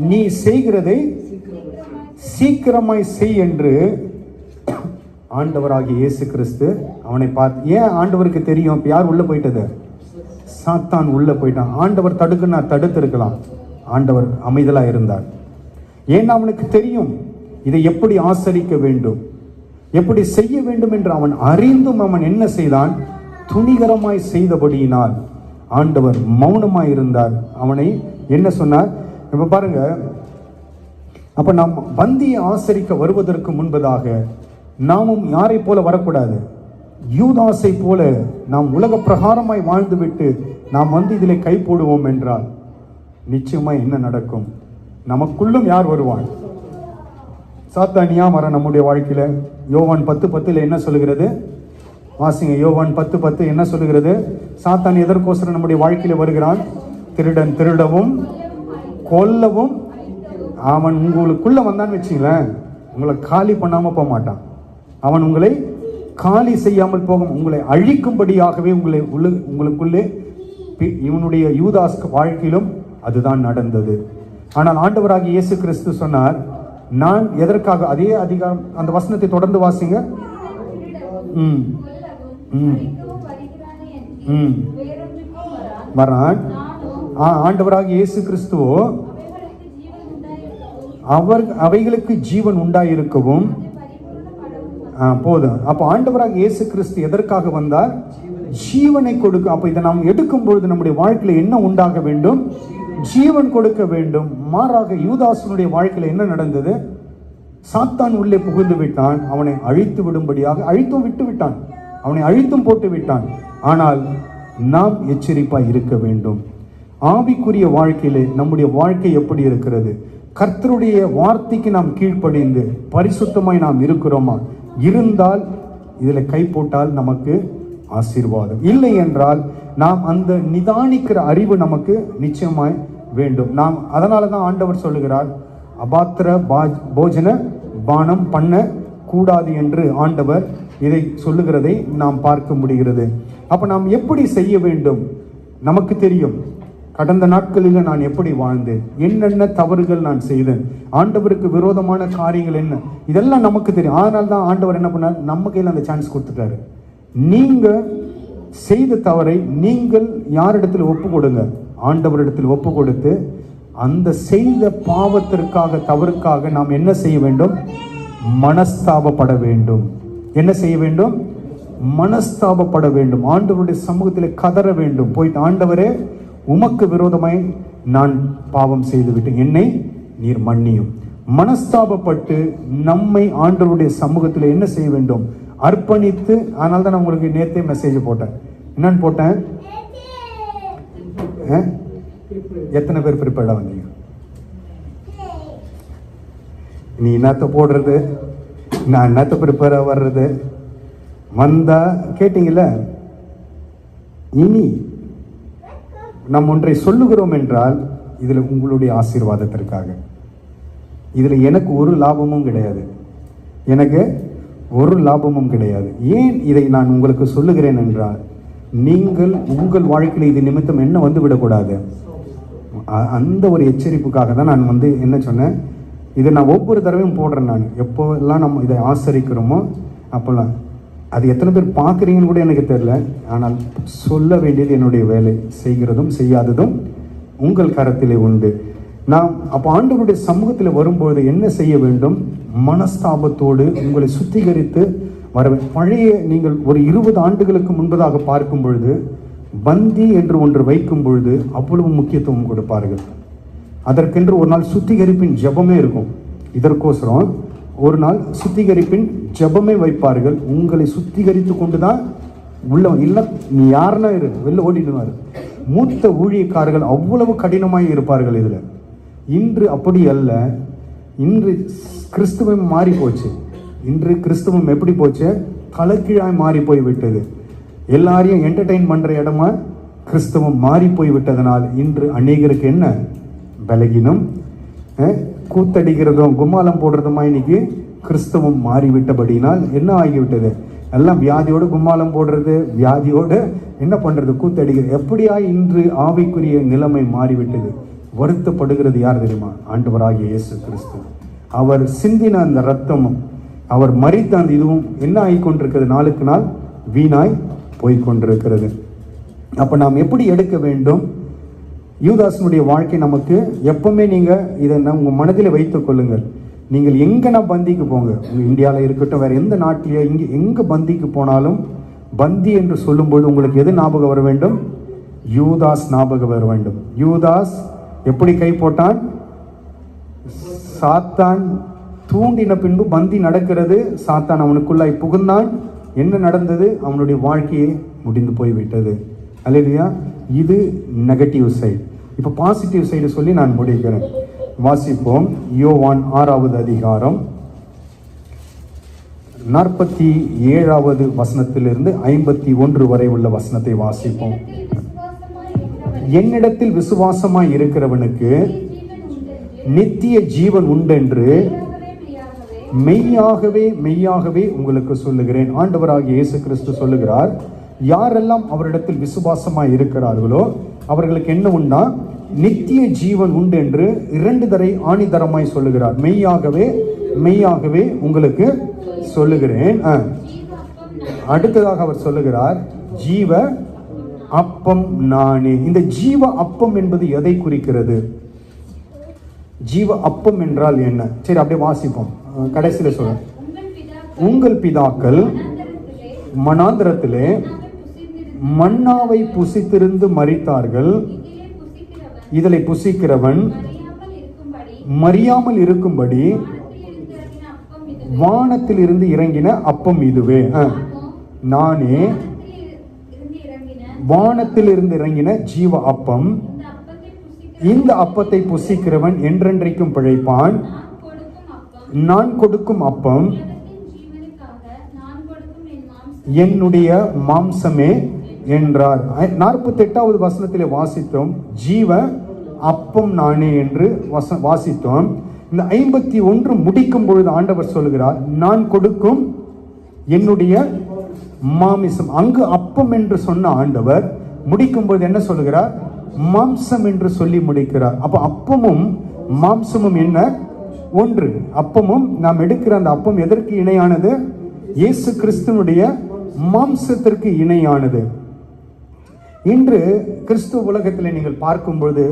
நீ செய்கிறதை சீக்கிரமாய் செய் என்று ஆண்டவராகிய இயேசு கிறிஸ்து அவனை பார்த்து. ஏன் ஆண்டவருக்கு தெரியும் யார் உள்ள போயிட்டது? சாத்தான் உள்ள போயிட்டான். ஆண்டவர் தடுக்குன்னா தடுத்து இருக்கலாம், ஆண்டவர் அமைதலா இருந்தார். ஏன் அவனுக்கு தெரியும் இதை எப்படி ஆசரிக்க வேண்டும், எப்படி செய்ய வேண்டும் என்று அவன் அறிந்தும் அவன் என்ன செய்தான்? துணிகரமாய் செய்தபடியினால் ஆண்டவர் மௌனமாய் இருந்தார். அவனை என்ன சொன்னார்? இப்ப பாருங்க, அப்ப நாம் பந்தியை ஆசரிக்க வருவதற்கு முன்பதாக நாமும் யாரை போல வரக்கூடாது? யூதாசை போல நாம் உலக பிரகாரமாய் வாழ்ந்துவிட்டு நாம் இதில் கை போடுவோம் என்றால் நிச்சயமா என்ன நடக்கும்? நமக்குள்ளும் யார் வருவான்? சாத்தானியா வர நம்முடைய வாழ்க்கையில. யோவான் 10:10 என்ன சொல்லுகிறது? வாசிங்க, யோவான் 10:10 என்ன சொல்லுகிறது? சாத்தான் எதற்கோசரம் நம்முடைய வாழ்க்கையில வருகிறான்? திருடன் திருடவும் கொல்லவும். அவன் உங்களுக்குள்ள வந்தான்னு வச்சுங்களேன், உங்களை காலி பண்ணாம போக மாட்டான். அவன் உங்களை காலி செய்யாமல் போகும், உங்களை அழிக்கும்படியாகவே உங்களுக்குள்ளே. இவனுடைய யூதாஸ் வாழ்க்கையிலும் அதுதான் நடந்தது. ஆனால் ஆண்டவராகிய இயேசு கிறிஸ்து சொன்னார், நான் எதற்காக? அதே அதிகாரம், அந்த வசனத்தை தொடர்ந்து வாசிங்க. வரான். ஆண்டவராகிய இயேசு கிறிஸ்துவோ அவைகளுக்கு ஜீவன் உண்டாயிருக்கவும். போதும். அப்ப ஆண்டவராகிய இயேசு கிறிஸ்து எதற்காக வந்தார்? ஜீவனை கொடுக்க. அப்ப இதை நாம் எடுக்கும் பொழுது நம்முடைய வாழ்க்கையில என்ன உண்டாக வேண்டும்? ஜீவன் கொடுக்க வேண்டும். மாறாக யூதாசனுடைய வாழ்க்கையில என்ன நடந்தது? சாத்தான் உள்ளே புகுந்து விட்டான். அவனை அழித்து விடும்படியாக அழித்தும் விட்டு விட்டான், அவனை அழித்தும் போட்டு விட்டான். ஆனால் நாம் எச்சரிப்பாய் இருக்க வேண்டும். ஆவிக்குரிய வாழ்க்கையிலே நம்முடைய வாழ்க்கை எப்படி இருக்கிறது? கர்த்தருடைய வார்த்தைக்கு நாம் கீழ்ப்படிந்து பரிசுத்தமாய் நாம் இருக்கிறோமா? இருந்தால் இதில் கை போட்டால் நமக்கு ஆசீர்வாதம். இல்லை என்றால் நாம் அந்த நிதானிக்கிற அறிவு நமக்கு நிச்சயமாய் வேண்டும். நாம் அதனால தான் ஆண்டவர் சொல்லுகிறார், அபாத்திர போஜன பானம் பண்ண கூடாது என்று ஆண்டவர் இதை சொல்லுகிறதை நாம் பார்க்க முடிகிறது. அப்ப நாம் எப்படி செய்ய வேண்டும்? நமக்கு தெரியும். கடந்த நாட்களில் நான் எப்படி வாழ்ந்தேன், என்னென்ன தவறுகள் நான் செய்தேன், ஆண்டவருக்கு விரோதமான காரியங்கள் என்ன, இதெல்லாம் நமக்கு தெரியும். அதனால தான் ஆண்டவர் என்ன பண்ணார்? நம்ம கையில் அந்த சான்ஸ் கொடுத்துட்டாரு. நீங்க செய்த தவறை நீங்கள் யாரிடத்தில் ஒப்பு கொடுங்க? ஆண்டவரிடத்தில் ஒப்பு கொடுத்து அந்த செய்த பாவத்திற்காக, தவறுக்காக நாம் என்ன செய்ய வேண்டும்? மனஸ்தாபப்பட வேண்டும். என்ன செய்ய வேண்டும்? மனஸ்தாபப்பட வேண்டும். ஆண்டவருடைய சமூகத்தில் கதற வேண்டும். போயிட்டு, ஆண்டவரே, உமக்கு விரோதமாய் நான் பாவம் செய்துவிட்டேன், என்னை நீர் மன்னியும். மனஸ்தாபப்பட்டு நம்மை ஆண்டவருடைய சமூகத்தில் என்ன செய்ய வேண்டும்? அர்ப்பணித்து. அதனால தான் நான் உங்களுக்கு நேற்றே மெசேஜ் போட்டேன். என்னன்னு போட்டேன்? எத்தனை பேர் ப்ரிப்பேர்டா வந்தீங்க? நீ என்னத்த போடுறது, நான் என்னத்த ப்ரிப்பேரா வர்றது? வந்தா கேட்டீங்கல்ல. இனி நாம் ஒன்றை சொல்லுகிறோம் என்றால் இதுல உங்களுடைய ஆசீர்வாதத்திற்காக. இதுல எனக்கு ஒரு லாபமும் கிடையாது, எனக்கு ஒரு லாபமும் கிடையாது. ஏன் இதை நான் உங்களுக்கு சொல்லுகிறேன் என்றால், நீங்கள் உங்கள் வாழ்க்கையில் இது நிமித்தம் என்ன வந்து விடக்கூடாது. அந்த ஒரு எச்சரிப்புக்காக தான் நான் என்ன சொன்னேன், இதை நான் ஒவ்வொரு தடவையும் போடுறேன். நான் எப்போல்லாம் நம்ம இதை ஆசரிக்கிறோமோ அப்போல்லாம், அது எத்தனை பேர் பார்க்குறீங்கன்னு கூட எனக்கு தெரியல. ஆனால் சொல்ல வேண்டியது என்னுடைய வேலை. செய்கிறதும் செய்யாததும் உங்கள் கரத்திலே உண்டு. நாம் அப்போ ஆண்டவருடைய சமூகத்தில் வரும்போது என்ன செய்ய வேண்டும்? மனஸ்தாபத்தோடு உங்களை சுத்திகரித்து வர. பழைய நீங்கள் ஒரு 20 ஆண்டுகளுக்கு முன்பதாக பார்க்கும் பொழுது பந்தி என்று ஒன்று வைக்கும் பொழுது அவ்வளவு முக்கியத்துவம் கொடுப்பார்கள். அதற்கென்று ஒரு நாள் சுத்திகரிப்பின் ஜெபமே இருக்கும். இதற்கோசரம் ஒரு நாள் சுத்திகரிப்பின் ஜெபமே வைப்பார்கள். உங்களை சுத்திகரித்து கொண்டுதான் உள்ள. இல்லை நீ யாருன்னா இரு, வெளில ஓடிடுவார். மூத்த ஊழியக்காரர்கள் அவ்வளவு கடினமாய் இருப்பார்கள். இதுல இன்று அப்படி அல்ல. இன்று கிறிஸ்துவம் மாறி போச்சு. இன்று கிறிஸ்துவம் எப்படி போச்சு? தலைகீழாய் மாறி போய் விட்டது. எல்லாரையும் என்டர்டெயின் பண்ற இடமா கிறிஸ்துவம் மாறி போய் விட்டதனால் இன்று அநேகருக்கு என்ன பலகீனம், கூத்தடிக்கிறதும் கும்மாலம் போடுறதுமா இன்னைக்கு கிறிஸ்தவம் மாறிவிட்டபடினால் என்ன ஆகிவிட்டது? எல்லாம் வியாதியோடு கும்மாளம் போடுறது, வியாதியோடு என்ன பண்ணுறது, கூத்தடிக்கிறது. எப்படியா இன்று ஆவிக்குரிய நிலைமை மாறிவிட்டது. வருத்தப்படுகிறது யார் தெரியுமா? ஆண்டவராகிய இயேசு கிறிஸ்து. அவர் சிந்தின அந்த ரத்தமும் அவர் மரித்த அந்த இதுவும் என்ன ஆகிக்கொண்டிருக்கிறது, நாளுக்கு நாள் வீணாய் போய்கொண்டிருக்கிறது. அப்போ நாம் எப்படி எடுக்க வேண்டும்? யூதாசனுடைய வாழ்க்கை நமக்கு எப்பவுமே நீங்கள் இதை உங்கள் மனதில் வைத்துக் கொள்ளுங்கள். நீங்கள் எங்கன்னா பந்திக்கு போங்க, உங்கள் இந்தியாவில் இருக்கட்டும், வேறு எந்த நாட்டிலேயோ, எங்கே பந்திக்கு போனாலும் பந்தி என்று சொல்லும்போது உங்களுக்கு எது ஞாபகம் வர வேண்டும்? யூதாஸ் ஞாபகம் வர வேண்டும். யூதாஸ் எப்படி கை போட்டான்? சாத்தான் தூண்டின பின்பு பந்தி நடக்கிறது. சாத்தான் அவனுக்குள்ளாய் புகுந்தான். என்ன நடந்தது? அவனுடைய வாழ்க்கையே முடிந்து போய்விட்டது. அல்லேலூயா. இது நெகட்டிவ் சைடு. இப்போ பாசிட்டிவ் சைடு சொல்லி நான் முடிக்கிறேன். வாசிப்போம். யோவான் 6வது அதிகாரம் 47வது வசனத்திலிருந்து 51 வரை உள்ள வசனத்தை வாசிப்போம். என்னிடத்தில் விசுவாசமாய் இருக்கிறவனுக்கு நித்திய ஜீவன் உண்டென்று மெய்யாகவே மெய்யாகவே உங்களுக்கு சொல்லுகிறேன். ஆண்டவராகிய இயேசு கிறிஸ்து சொல்லுகிறார், யாரெல்லாம் அவரிடத்தில் விசுவாசமாய் இருக்கிறார்களோ அவர்களுக்கு என்ன உண்டா? நித்திய ஜீவன் உண்டு என்று 2 தடவை ஆணிதரமாய் சொல்லுகிறார். மெய்யாகவே மெய்யாகவே உங்களுக்கு சொல்லுகிறேன். அடுத்ததாக அவர் சொல்லுகிறார், ஜீவ அப்பம் நானே. இந்த ஜீவ அப்பம் என்பது எதை குறிக்கிறது? ஜீவ அப்பம் என்றால் என்ன? சரி, அப்படியே வாசிப்போம். கடைசியில் சொல்ல, உங்கள் பிதாக்கள் மனாந்திரத்திலே மன்னாவை புசித்திருந்து மரித்தார்கள். இதிலே புசிக்கிறவன் மறியாமல் இருக்கும்படி வானத்தில் இருந்து இறங்கின அப்பம் இதுவே. நானே வானத்தில் இருந்து இறங்கின ஜீவ அப்பம். இந்த அப்பத்தை புசிக்கிறவன் என்றென்றைக்கும் பிழைப்பான். நான் கொடுக்கும் அப்பம் என்னுடைய மாம்சமே என்றார். 48வது வசனத்திலே வாசித்தோம், ஜீவ அப்பம் நானே என்று வாசித்தோம். இந்த 51 முடிக்கும் பொழுது ஆண்டவர் சொல்லுகிறார், நான் கொடுக்கும் என்னுடைய மாமிசம். அங்கு அப்பம் என்று சொன்ன ஆண்டவர் முடிக்கும் பொழுது என்ன சொல்லுகிறார்? மாம்சம் என்று சொல்லி முடிக்கிறார். அப்ப அப்பமும் மாம்சமும் என்ன ஒன்று. அப்பமும் நாம் எடுக்கிற அந்த அப்பம் எதற்கு இணையானது? இயேசு கிறிஸ்துவனுடைய மாம்சத்திற்கு இணையானது. இன்று கிறிஸ்துவ உலகத்தில் நீங்கள் பார்க்கும்போது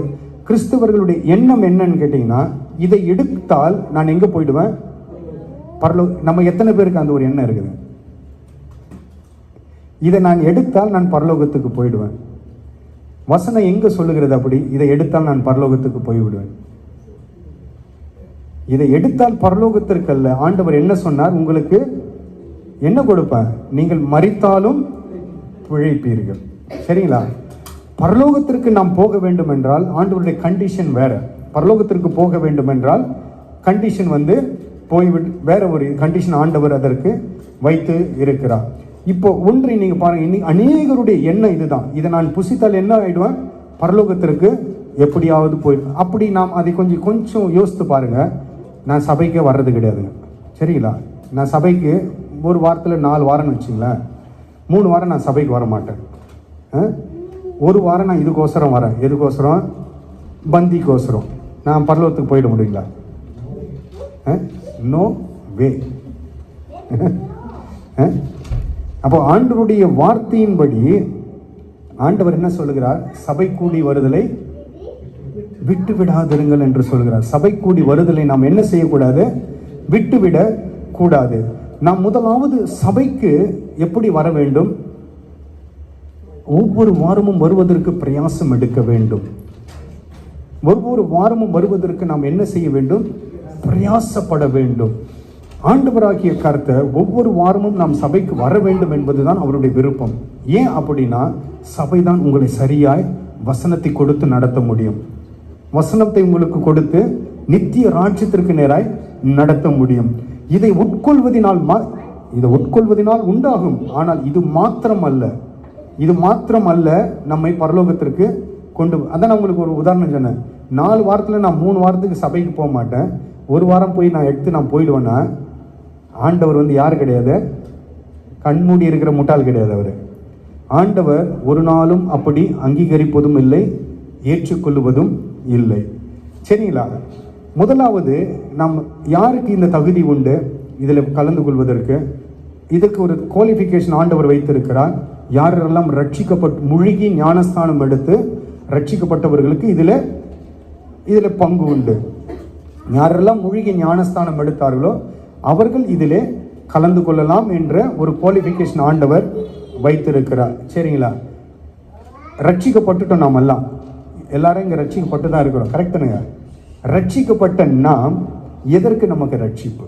கிறிஸ்தவர்களுடைய எண்ணம் என்னன்னு கேட்டீங்கன்னா, இதை எடுத்தால் நான் எங்க போயிடுவேன்? நம்ம எத்தனை பேருக்கு அந்த ஒரு எண்ணம் இருக்குது? இதை நான் எடுத்தால் நான் பரலோகத்துக்கு போயிடுவேன். வசனம் எங்க சொல்லுகிறது அப்படி? இதை எடுத்தால் நான் பரலோகத்துக்கு போய்விடுவேன். இதை எடுத்தால் பரலோகத்திற்கு அல்ல. ஆண்டவர் என்ன சொன்னார்? உங்களுக்கு என்ன கொடுப்பேன்? நீங்கள் மரித்தாலும் பிழைப்பீர்கள். சரிங்களா? பரலோகத்திற்கு நாம் போக வேண்டும் என்றால் ஆண்டவருடைய கண்டிஷன் வேற. பரலோகத்திற்கு போக வேண்டும் என்றால் கண்டிஷன் போய்விட்டு வேற ஒரு கண்டிஷன் ஆண்டவர் அதற்கு வைத்து இருக்கிறார். இப்போ ஒன்றை நீங்க பாருங்க, இன்னைக்கு அநேகருடைய எண்ணம் இதுதான். இதை நான் புசித்தால் என்ன ஆயிடுவேன்? பரலோகத்திற்கு எப்படியாவது போயிடும். அப்படி நாம் அதை கொஞ்சம் யோசித்து பாருங்க. நான் சபைக்கே வர்றது கிடையாதுங்க. சரிங்களா? நான் சபைக்கு ஒரு வாரத்தில் 4 வாரம்னு வச்சுங்களேன். 3 வாரம் நான் சபைக்கு வர மாட்டேன். ஒரு வாரம் நான் இதுக்கோசரம் வரேன். எதுக்கோசரம்? பந்திக்கோசரம். நான் பரலோகத்துக்கு போயிட முடியுங்களா? No way. அப்போ ஆண்டவருடைய வார்த்தையின்படி ஆண்டவர் என்ன சொல்லுகிறார்? சபை கூடி வருதலை விட்டு விடாதிருங்கள் என்று சொல்கிறார். சபை கூடி வருதலை நாம் என்ன செய்யக்கூடாது? விட்டுவிட கூடாது. நாம் முதலாவது சபைக்கு எப்படி வர வேண்டும்? ஒவ்வொரு வாரமும் வருவதற்கு பிரயாசம் எடுக்க வேண்டும். ஒவ்வொரு வாரமும் வருவதற்கு நாம் என்ன செய்ய வேண்டும்? பிரயாசப்பட வேண்டும். ஆண்டவராகிய கர்த்தர் ஒவ்வொரு வாரமும் நாம் சபைக்கு வர வேண்டும் என்பதுதான் அவருடைய விருப்பம். ஏன் அப்படின்னா, சபைதான் உங்களை சரியாய் வசனத்தை கொடுத்து நடத்த முடியும். வசனத்தை உங்களுக்கு கொடுத்து நித்திய ராஜ்யத்திற்கு நேராய் நடத்த முடியும். இதை உட்கொள்வதினால் உண்டாகும். ஆனால் இது மாத்திரம் அல்ல நம்மை பரலோகத்திற்கு கொண்டு. அதான் நான் உங்களுக்கு ஒரு உதாரணம் சொன்னேன். 4 வாரத்தில் நான் 3 வாரத்துக்கு சபைக்கு போக மாட்டேன். ஒரு வாரம் போய் நான் எடுத்து நான் போயிடுவேன்னா, ஆண்டவர் யார் கிடையாது? கண்மூடி இருக்கிற முட்டாள் கிடையாது அவர். ஆண்டவர் ஒரு நாளும் அப்படி அங்கீகரிப்பதும் இல்லை, ஏற்றுக்கொள்வதும் இல்லை. சரிங்களா? முதலாவது, நாம் யாருக்கு இந்த தகுதி உண்டு இதில் கலந்து கொள்வதற்கு? இதுக்கு ஒரு குவாலிஃபிகேஷன் ஆண்டவர் வைத்திருக்கிறார். யாரெல்லாம் ரட்சிக்கப்பட்டு முழுகி ஞானஸ்தானம் எடுத்து ரட்சிக்கப்பட்டவர்களுக்கு இதில் பங்கு உண்டு. யாரெல்லாம் மூழ்கி ஞானஸ்தானம் எடுத்தார்களோ அவர்கள் இதிலே கலந்து கொள்ளலாம் என்ற ஒரு குவாலிஃபிகேஷன் ஆண்டவர் வைத்திருக்கிறார். சரிங்களா? ரட்சிக்கப்பட்டுட்டோம், நாம் எல்லாரும் இங்கே ரட்சிக்கப்பட்டு தான் இருக்கிறோம். கரெக்டுங்க? ரட்சிக்கப்பட்ட நாம் எதற்கு நமக்கு ரட்சிப்பு?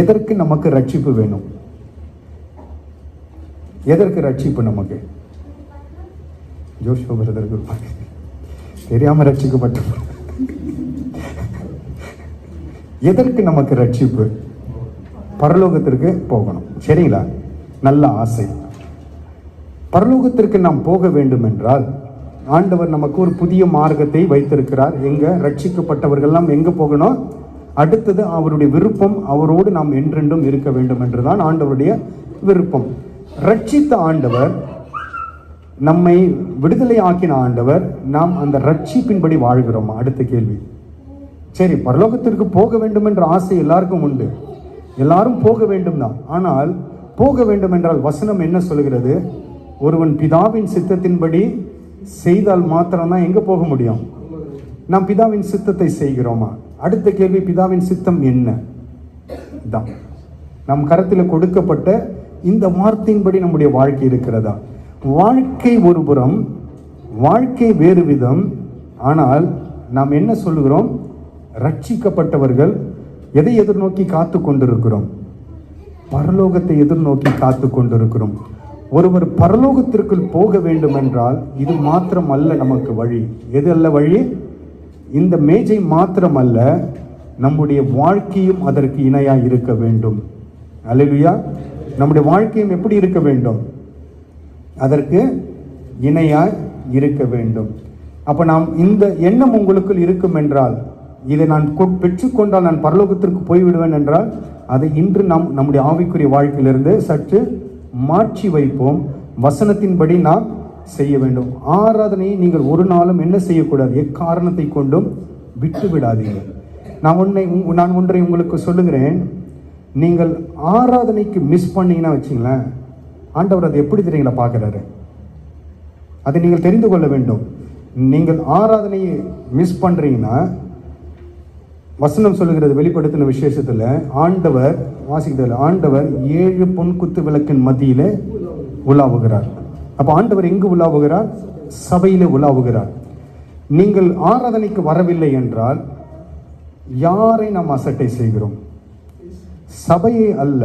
எதற்கு நமக்கு ரட்சிப்பு வேணும்? எதற்கு ரட்சிப்பு நமக்கு? ஜோஷோ பிரதருக்கு தெரியாம ரட்சிக்கப்பட்ட எதற்கு நமக்கு ரட்சிப்பு? பரலோகத்திற்கு போகணும். சரிங்களா? நல்ல ஆசை. பரலோகத்திற்கு நாம் போக வேண்டும் என்றால் ஆண்டவர் நமக்கு ஒரு புதிய மார்க்கத்தை வைத்திருக்கிறார். எங்க ரட்சிக்கப்பட்டவர்கள்லாம் எங்க போகணும்? அடுத்தது அவருடைய விருப்பம், அவரோடு நாம் என்றென்றும் இருக்க வேண்டும் என்றுதான் ஆண்டவருடைய விருப்பம். ரட்சித்த ஆண்டவர், நம்மை விடுதலை ஆக்கின ஆண்டவர், நாம் அந்த ரட்சிப்பின்படி வாழ்கிறோமா? அடுத்த கேள்வி. சரி, பரலோகத்திற்கு போக வேண்டும் என்ற ஆசை எல்லாருக்கும் உண்டு, எல்லாரும் போக வேண்டும் தான். ஆனால் போக வேண்டும் என்றால் வசனம் என்ன சொல்கிறது? ஒருவன் பிதாவின் சித்தத்தின்படி செய்தால் மாத்திரம்தான் எங்க போக முடியும்? நாம் பிதாவின் சித்தத்தை செய்கிறோமா? அடுத்த கேள்வி, பிதாவின் சித்தம் என்ன தான் நம் கரத்தில் கொடுக்கப்பட்ட இந்த வார்த்தையின்படி நம்முடைய வாழ்க்கை இருக்கிறதா? வாழ்க்கை ஒரு புறம், வாழ்க்கை வேறு விதம். ஆனால் நாம் என்ன சொல்லுகிறோம்? ரட்சிக்கப்பட்டவர்கள் எதை எதிர்நோக்கி காத்து கொண்டிருக்கிறோம்? பரலோகத்தை எதிர்நோக்கி காத்து கொண்டிருக்கிறோம். ஒருவர் பரலோகத்திற்குள் போக வேண்டும் என்றால் இது மாத்திரம் அல்ல நமக்கு வழி. எது அல்ல வழி? இந்த மேஜை மாத்திரம் அல்ல, நம்முடைய வாழ்க்கையும் அதற்கு இணையாக இருக்க வேண்டும். அல்லேலூயா! நம்முடைய வாழ்க்கையும் எப்படி இருக்க வேண்டும்? அதற்கு இணையாய் இருக்க வேண்டும். அப்ப நாம் இந்த எண்ணம் உங்களுக்குள் இருக்கும் என்றால், இதை நான் பெற்றுக்கொண்டால் நான் பரலோகத்திற்கு போய்விடுவேன் என்றால், அதை இன்று நாம் நம்முடைய ஆவிக்குரிய வாழ்க்கையிலிருந்து சற்று மாற்றி வைப்போம். வசனத்தின்படி நாம் செய்ய வேண்டும். ஆராதனையை நீங்கள் ஒரு நாளும் என்ன செய்யக்கூடாது? எக்காரணத்தை கொண்டும் விட்டு விடாதீங்க. நான் ஒன்றை உங்களுக்கு சொல்லுகிறேன். நீங்கள் ஆராதனைக்கு மிஸ் பண்ணீங்கன்னா வச்சுங்களேன், ஆண்டவர் அதை எப்படி தெரியுங்களா பார்க்குறாரு? அதை நீங்கள் தெரிந்து கொள்ள வேண்டும். நீங்கள் ஆராதனையை மிஸ் பண்றீங்கன்னா, வசனம் சொல்லுகிறது வெளிப்படுத்தின விசேஷத்துல ஆண்டவர் வாசிக்கிறது, ஆண்டவர் 7 பொன்குத்து விளக்கின் மத்தியிலே உலாவுகிறார். அப்ப ஆண்டவர் எங்கு உலாவுகிறார்? சபையிலே உலாவுகிறார். நீங்கள் ஆராதனைக்கு வரவில்லை என்றால் யாரை நாம் அசட்டை செய்கிறோம்? சபையை அல்ல,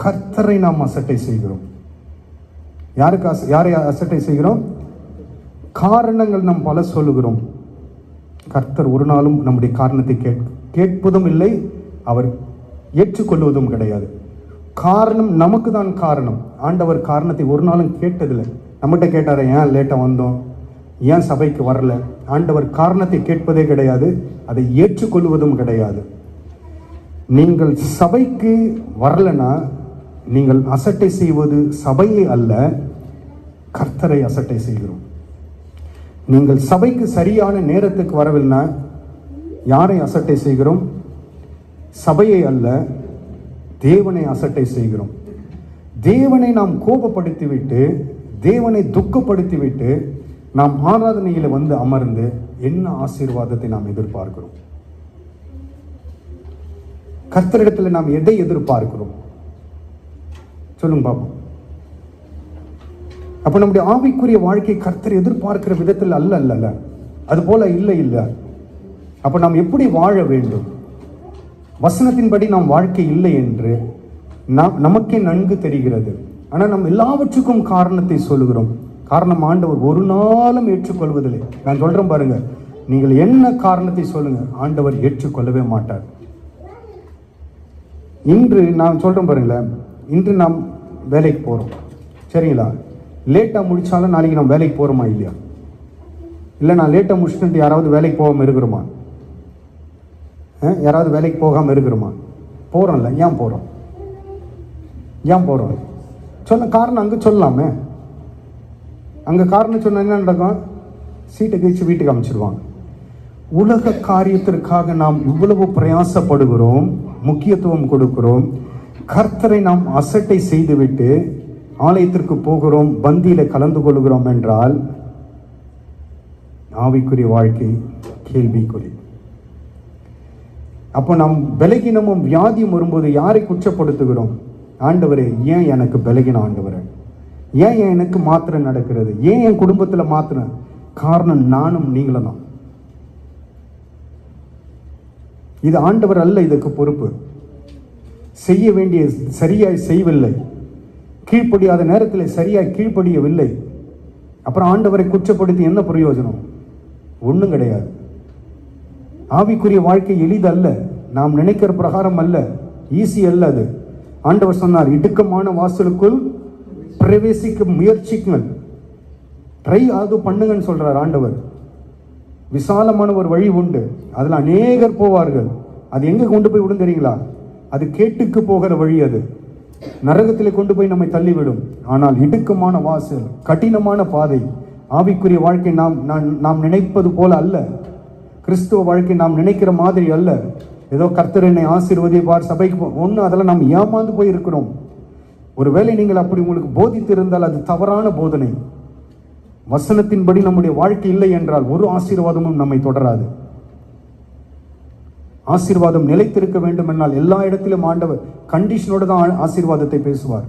கர்த்தரை நாம் அசட்டை செய்கிறோம். யாரை அசட்டை செய்கிறோம்? காரணங்கள் நாம் பல சொல்லுகிறோம். கர்த்தர் ஒரு நாளும் நம்முடைய காரணத்தை கேட்பதும் இல்லை, அவர் ஏற்றுக்கொள்வதும் கிடையாது. காரணம் நமக்கு தான் காரணம். ஆண்டவர் காரணத்தை ஒரு நாளும் கேட்டதில்லை. நம்மகிட்ட கேட்டார, ஏன் லேட்டாக வந்தோம், ஏன் சபைக்கு வரல? ஆண்டவர் காரணத்தை கேட்பதே கிடையாது, அதை ஏற்றுக்கொள்வதும் கிடையாது. நீங்கள் சபைக்கு வரலனா நீங்கள் அசட்டை செய்வது சபையை அல்ல, கர்த்தரை அசட்டை செய்கிறோம். நீங்கள் சபைக்கு சரியான நேரத்துக்கு வரவில்லைனா யாரை அசட்டை செய்கிறோம்? சபையை அல்ல, தேவனை அசட்டை செய்கிறோம். தேவனை நாம் கோபப்படுத்திவிட்டு, தேவனை துக்கப்படுத்திவிட்டு நாம் ஆராதனையில் வந்து அமர்ந்து என்ன ஆசீர்வாதத்தை நாம் எதிர்பார்க்கிறோம்? கர்த்தரிடத்தில் நாம் எதை எதிர்பார்க்கிறோம்? சொல்லுங்க பாப்போம். அப்ப நம்முடைய ஆவிக்குரிய வாழ்க்கை கர்த்தர் எதிர்பார்க்கிற விதத்தில் அல்ல, அது போல இல்லை. அப்ப நாம் எப்படி வாழ வேண்டும்? வசனத்தின்படி நாம் வாழ்க்கை இல்லை என்று நமக்கே நன்கு தெரிகிறது. ஆனால் நாம் எல்லாவற்றுக்கும் காரணத்தை சொல்லுகிறோம். காரணம் ஆண்டவர் ஒரு நாளும் ஏற்றுக்கொள்வதில்லை. நான் சொல்றேன் பாருங்க, நீங்கள் என்ன காரணத்தை சொல்லுங்க, ஆண்டவர் ஏற்றுக்கொள்ளவே மாட்டார். இன்று நான் சொல்றேன் பாருங்களேன், இன்று நாம் வேலைக்கு போறோம், சரிங்களா? லேட்டா முடிச்சாலும் நாளைக்கு நாம் வேலைக்கு போறோமா இல்லையா? இல்லை நான் லேட்டா முடிச்சுட்டு யாராவது வேலைக்கு போகாம இருக்கிறோமா? யாராவது வேலைக்கு போகாம இருக்கிறோமா? போறோம்ல. ஏன் போறோம்? ஏன் போகிறோம் சொல்ல காரணம் அங்கே சொல்லலாமே. அங்கே காரணம் சொன்னால் என்ன நடக்கும்? சீட்டை கழிச்சு வீட்டுக்கு அமைச்சிருவாங்க. உலக காரியத்திற்காக நாம் இவ்வளவு பிரயாசப்படுகிறோம், முக்கியத்துவம் கொடுக்கிறோம். கர்த்தரை நாம் அசட்டை செய்துவிட்டு ஆலயத்திற்கு போகிறோம், பந்தியில கலந்து கொள்கிறோம் என்றால் ஆவிக்குரிய வாழ்க்கை கேள்விக்குறி. அப்போ நாம் பலகீனமும் வியாதியும் வரும்போது யாரை குற்றப்படுத்துகிறோம்? ஆண்டவரே, ஏன் எனக்கு பலகீனம்? ஆண்டவரே, ஏன் எனக்கு மாத்திரம் நடக்கிறது? ஏன் என் குடும்பத்தில் மாத்திரம்? காரணம் நானும் நீங்களும் தான். இது ஆண்டவர் அல்ல இதுக்கு பொறுப்பு. செய்ய வேண்டிய சரியாய் செய்யவில்லை, கீழ்ப்படியாத நேரத்தில் சரியாய் கீழ்ப்படியவில்லை. அப்புறம் ஆண்டவரை குற்றப்படுத்தி என்ன பிரயோஜனம்? ஒன்றும் கிடையாது. ஆவிக்குரிய வாழ்க்கை எளிதல்ல, நாம் நினைக்கிற பிரகாரம் அல்ல, ஈஸி அல்ல அது. ஆண்டவர் சொன்னார், இடுக்கமான வாசலுக்குள் பிரவேசிக்க முயற்சிக்குங்கள், ட்ரை அது பண்ணுங்கன்னு சொல்றார் ஆண்டவர். விசாலமான ஒரு வழி உண்டு, அதில் அநேகர் போவார்கள். அது எங்க கொண்டு போய் விடும் தெரியுங்களா? அது கேட்டுக்கு போகிற வழி, அது நரகத்திலே கொண்டு போய் நம்மை தள்ளிவிடும். ஆனால் இடுக்கமான வாசல், கடினமான பாதை. ஆவிக்குரிய வாழ்க்கை நாம் நினைப்பது போல அல்ல. கிறிஸ்துவ வாழ்க்கை நாம் நினைக்கிற மாதிரி அல்ல. ஏதோ கர்த்தர் என்னை ஆசீர்வதிப்பார், சபைக்கு ஒன்று, அதெல்லாம் நாம் ஏமாந்து போய் இருக்கிறோம். ஒருவேளை நீங்கள் அப்படி உங்களுக்கு போதித்து இருந்தால் அது தவறான போதனை. வசனத்தின்படி நம்முடைய வாழ்க்கை இல்லை என்றால் ஒரு ஆசீர்வாதமும் நம்மை தொடராது. ஆசீர்வாதம் நிலைத்திருக்க வேண்டும் என்றால் எல்லா இடத்திலும் ஆண்டவர் கண்டிஷனோடு தான் ஆசீர்வாதத்தை பேசுவார்.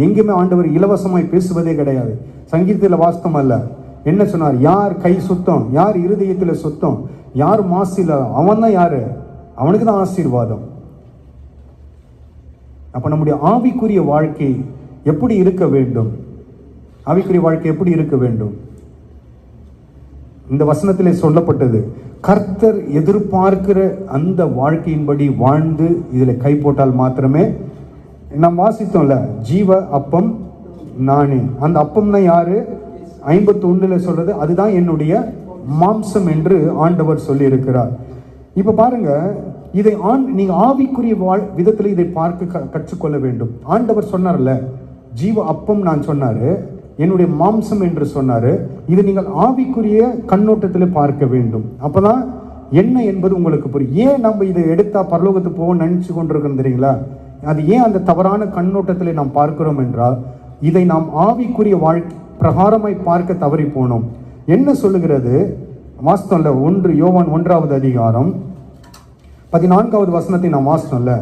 எங்குமே ஆண்டவர் இலவசமாய் பேசுவதே கிடையாது. சங்கீதத்தில் வாஸ்தம் அல்ல. என்ன சொன்னார்? யார் கை சுத்தம், யார் இருதயத்தில் சுத்தம், யார் மாசில, அவன் தான் யாரு, அவனுக்கு தான் ஆசீர்வாதம். அப்ப நம்முடைய ஆவிக்குரிய வாழ்க்கை எப்படி இருக்க வேண்டும்? ஆவிக்குரிய வாழ்க்கை எப்படி இருக்க வேண்டும்? இந்த வசனத்திலே சொல்லப்பட்டது, கர்த்தர் எதிர்பார்க்கிற அந்த வாழ்க்கையின்படி வாழ்ந்து இதில் கை போட்டால் மாத்திரமே. நாம் வாசித்தோம்ல, ஜீவ அப்பம் நானே. அந்த அப்பம் தான் யாரு? 51 சொல்றது, அதுதான் என்னுடைய மாம்சம் என்று ஆண்டவர் சொல்லி இருக்கிறார். இப்ப பாருங்க, இதை நீங்க ஆவிக்குரிய விதத்தில் இதை பார்க்க கற்றுக்கொள்ள வேண்டும். ஆண்டவர் சொன்னார்ல, ஜீவ அப்பம் நான் சொன்னாரு, என்னுடைய மாம்சம் என்று சொன்னாரு. இதை நீங்கள் ஆவிக்குரிய கண்ணோட்டத்தில் பார்க்க வேண்டும். அப்பதான் என்ன என்பது உங்களுக்கு புரியும். ஏன் நம்ம இதை எடுத்தா பரலோகத்துக்கு போவோம் நினைச்சு கொண்டிருக்கோம் தெரியுங்களா? அது ஏன் அந்த தவறான கண்ணோட்டத்தில் நாம் பார்க்கிறோம் என்றால், இதை நாம் ஆவிக்குரிய வாழ்க்கை பிரகாரமாய் பார்க்க தவறி போனோம். என்ன சொல்லுகிறது வாஸ்தவம்ல? 1 யோவான் 1வது அதிகாரம் 14வது வசனத்தை நாம் வாசித்தோம்ல.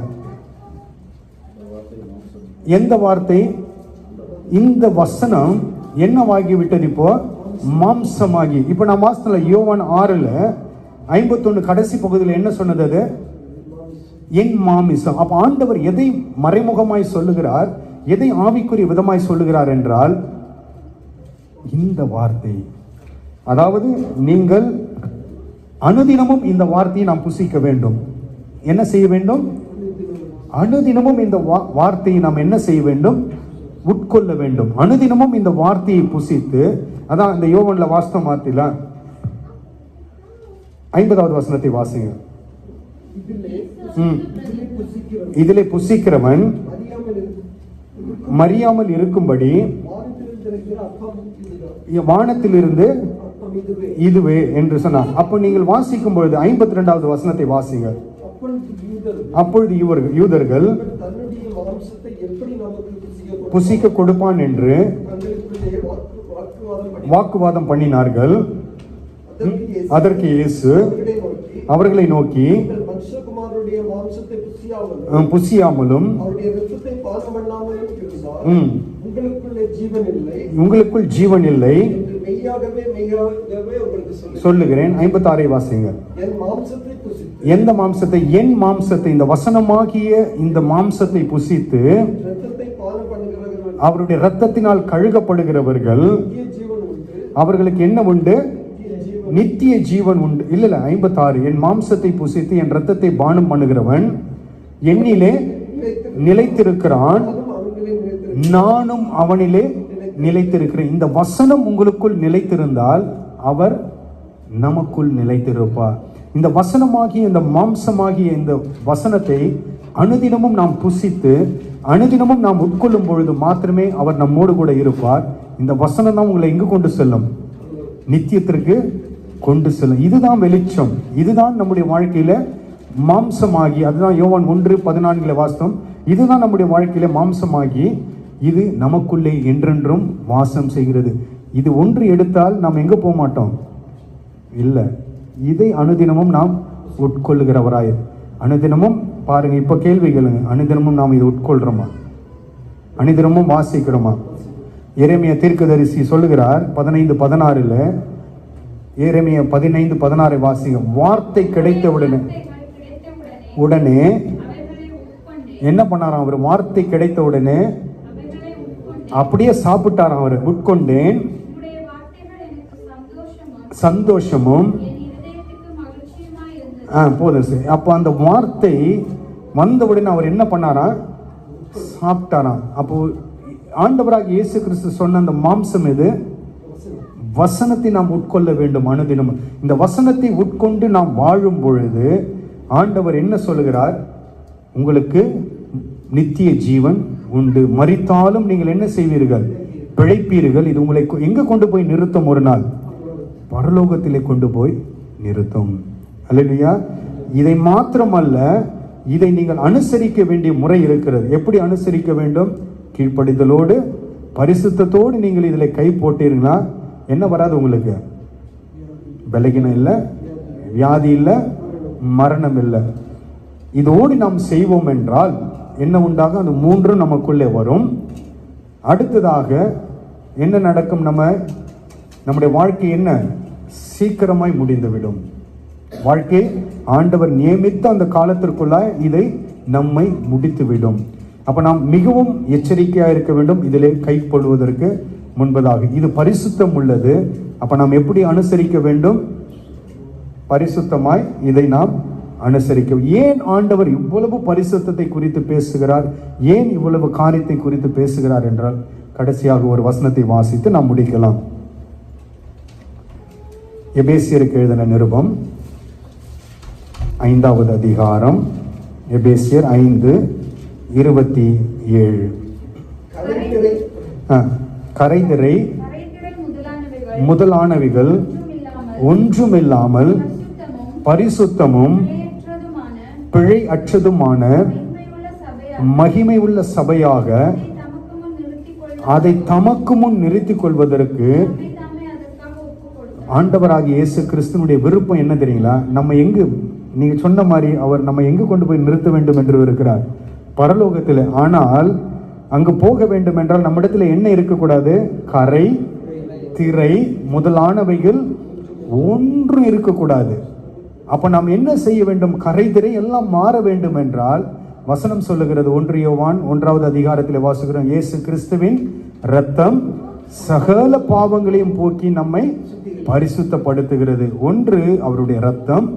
எந்த வார்த்தை? இந்த வசனம் என்னவாகி விட்டது? இப்போ மாம்சமாகி. இப்ப நான் வாசித்தோம்ல யோவான் 6ல் 51 கடைசி பகுதியில் என்ன சொன்னது? அது என் மாமிசம். அப்ப ஆண்டவர் எதை மறைமுகமாய் சொல்லுகிறார், எதை ஆவிக்குரிய விதமாய் சொல்லுகிறார் என்றால் இந்த வார்த்தை. அதாவது நீங்கள் அனுதினமும் இந்த வார்த்தையை நாம் புசிக்க வேண்டும். என்ன செய்ய வேண்டும்? அனுதினமும் இந்த வார்த்தையை நாம் என்ன செய்ய வேண்டும்? உட்கொள்ள வேண்டும். அனுதினமும் இந்த வார்த்தையை புசித்து, அதான் இந்த யோவான்ல வாஸ்தவ வார்த்தையில 50வது வசனத்தை வாசிங்க. இதிலே புசிக்கிறவன் மறியாமல் இருக்கும்படி வானத்திலிருந்து இதுவே என்று சொன்னார். அப்போ நீங்கள் வாசிக்கும் பொழுது 52வது வசனத்தை வாசிங்க. அப்பொழுது யூதர்கள் புசிக்க கொடுப்பான் என்று வாக்குவாதம் பண்ணினார்கள். அதற்கு இயேசு அவர்களை நோக்கி, புசியாமலும் உங்களுக்குள் ஜீவன் இல்லை சொல்லுகிறேன். 56 வாசிங்க. எந்த மாம்சத்தை? என் மாம்சத்தை, இந்த வசனமாகிய இந்த மாம்சத்தை புசித்து அவருடைய இரத்தத்தினால் கழுகப்படுகிறவர்கள் அவர்களுக்கு என்ன உண்டு? நித்திய ஜீவன் உண்டு. இல்ல 56, என் மாம்சத்தை புசித்து என் இரத்தத்தை பானம் பண்ணுகிறவன் என்னிலே நிலைத்திருக்கிறான், நானும் அவனிலே நிலைத்திருக்கிறேன். இந்த வசனம் உங்களுக்குள் நிலைத்திருந்தால் அவர் நமக்குள் நிலைத்திருப்பார். இந்த வசனமாகிய இந்த மாம்சமாகிய இந்த வசனத்தை அனுதினமும் நாம் புசித்து அனுதினமும் நாம் உட்கொள்ளும் பொழுது மாத்திரமே அவர் நம்மோடு கூட இருப்பார். இந்த வசனம் தான் உங்களை எங்கு கொண்டு செல்லும்? நித்தியத்திற்கு கொண்டு செல்லும். இதுதான் வெளிச்சம். இதுதான் நம்முடைய வாழ்க்கையில மாம்சமாகி, அதுதான் யோவான் 1:14 வாசம். இதுதான் நம்முடைய வாழ்க்கையில மாம்சமாகி இது நமக்குள்ளே என்றென்றும் வாசம் செய்கிறது. இது ஒன்று எடுத்தால் நாம் எங்க போக மாட்டோம்? இல்லை, இதை அனுதினமும் நாம் உட்கொள்ளுகிறவராய். அனுதினமும் பாருங்க, இப்ப கேள்வி கேளுங்க, அனுதினமும் நாம் இதை உட்கொள்றோமா? அனுதினமும் வாசிக்கிறோமா? எரேமியா தீர்க்கதரிசி சொல்லுகிறார் 15:16, எரேமியா 15:16 வாசிக்கும். வார்த்தை கிடைத்த உடனே என்ன பண்ணாராம் அவர்? வார்த்தை கிடைத்த உடனே அப்படியே சாப்பிட்டாராம் அவர். உட்கொண்டேன், சந்தோஷமும் போதும் சார். அப்போ அந்த வார்த்தை வந்தவுடனே அவர் என்ன பண்ணாராம்? சாப்பிட்டாராம். அப்போ ஆண்டவராக இயேசு கிறிஸ்து சொன்ன அந்த மாம்சம் எது? வசனத்தை நாம் உட்கொள்ள வேண்டும் அனுதினம். இந்த வசனத்தை உட்கொண்டு நாம் வாழும் பொழுது ஆண்டவர் என்ன சொல்லுகிறார்? உங்களுக்கு நித்திய ஜீவன் உண்டு, மரித்தாலும் நீங்கள் என்ன செய்வீர்கள்? பிழைப்பீர்கள். இது உங்களை எங்க கொண்டு போய் நிறுத்தும்? ஒரு நாள் பரலோகத்திலே கொண்டு போய் நிறுத்தும். அல்லேலூயா. இதை மாத்திரமல்ல, இதை நீங்கள் அனுசரிக்க வேண்டிய முறை இருக்கிறது. எப்படி அனுசரிக்க வேண்டும்? கீழ்ப்படிதலோடு பரிசுத்தத்தோடு நீங்கள் இதில் கை போட்டீர்களா என்ன வராது உங்களுக்கு? பலகீனம் இல்லை, வியாதி இல்லை, மரணம் இல்லை. இதோடு நாம் செய்வோம் என்றால் என்ன உண்டாகும்? அந்த மூன்றும் நமக்குள்ளே வரும். அடுத்ததாக என்ன நடக்கும்? நம்முடைய வாழ்க்கை என்ன? சீக்கிரமாய் முடிந்துவிடும். வாழ்க்கை ஆண்டவர் நியமித்த அந்த காலத்திற்குள்ளாய் இதை நம்மை முடித்துவிடும். அப்ப நாம் மிகவும் எச்சரிக்கையாக இருக்க வேண்டும் இதிலே கை கொள்வதற்கு முன்பதாக. இது பரிசுத்தம் உள்ளது. அப்ப நாம் எப்படி அனுசரிக்க வேண்டும்? பரிசுத்தமாய் இதை நாம் அனுசரிக்க. ஏன் ஆண்டவர் இவ்வளவு பரிசுத்தத்தை குறித்து பேசுகிறார்? ஏன் இவ்வளவு காரியத்தை குறித்து பேசுகிறார் என்றால், கடைசியாக ஒரு வசனத்தை வாசித்து நாம் முடிக்கலாம். எபேசியருக்கு எழுதின நிருபம் 5வது அதிகாரம், எபேசியர் 5:27. கரைதிரை முதலானவைகள் ஒன்றுமில்லாமல் பரிசுத்தமும் பிழை அற்றதுமான மகிமை உள்ள சபையாக அதை தமக்கு முன் நிறுத்திக் கொள்வதற்கு ஆண்டவராகிய இயேசு கிறிஸ்துவனுடைய விருப்பம் என்ன தெரியுங்களா? நம்ம எங்கு, நீங்க சொன்ன மாதிரி அவர் நம்ம எங்கு கொண்டு போய் நிறுத்த வேண்டும் என்று இருக்கிறார்? பரலோகத்தில். ஆனால் அங்கு போக வேண்டும் என்றால் நம்மிடத்தில் என்ன இருக்கக்கூடாது? கரை திரை முதலானவைகள் ஒன்றும் இருக்கக்கூடாது. அப்ப நாம் என்ன செய்ய வேண்டும்? கரை திரை எல்லாம் மாற வேண்டும் என்றால் வசனம் சொல்லுகிறது, 1 யோவான் 1வது அதிகாரத்தில் வாசிக்கிறோம், இயேசு கிறிஸ்துவின் இரத்தம் சகல பாவங்களையும் போக்கி நம்மை பரிசுத்தப்படுத்துகிறது. ஒன்று அவருடைய இரத்தம்,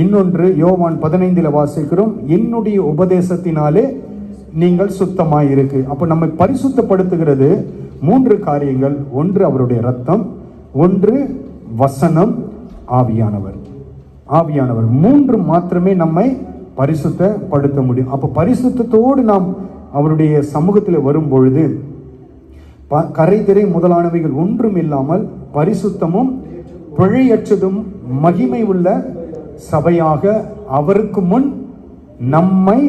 இன்னொன்று யோவான் 15 வாசிக்கிறோம், என்னுடைய உபதேசத்தினாலே நீங்கள் சுத்தமாய் இருக்கு. அப்ப நம்மை பரிசுத்தப்படுத்துகிறது 3 காரியங்கள். ஒன்று அவருடைய இரத்தம், ஒன்று வசனம், ஆவியானவர். ஆவியானவர் 3 மாத்திரமே நம்மை பரிசுத்தப்படுத்த முடியும். அப்ப பரிசுத்தத்தோடு நாம் அவருடைய சமூகத்தில் வரும் பொழுது கரைதிரை முதலானவைகள் ஒன்றும் இல்லாமல் பரிசுத்தமும் பிழையற்றதும் மகிமை உள்ள சபையாக அவருக்கு முன் நம்மை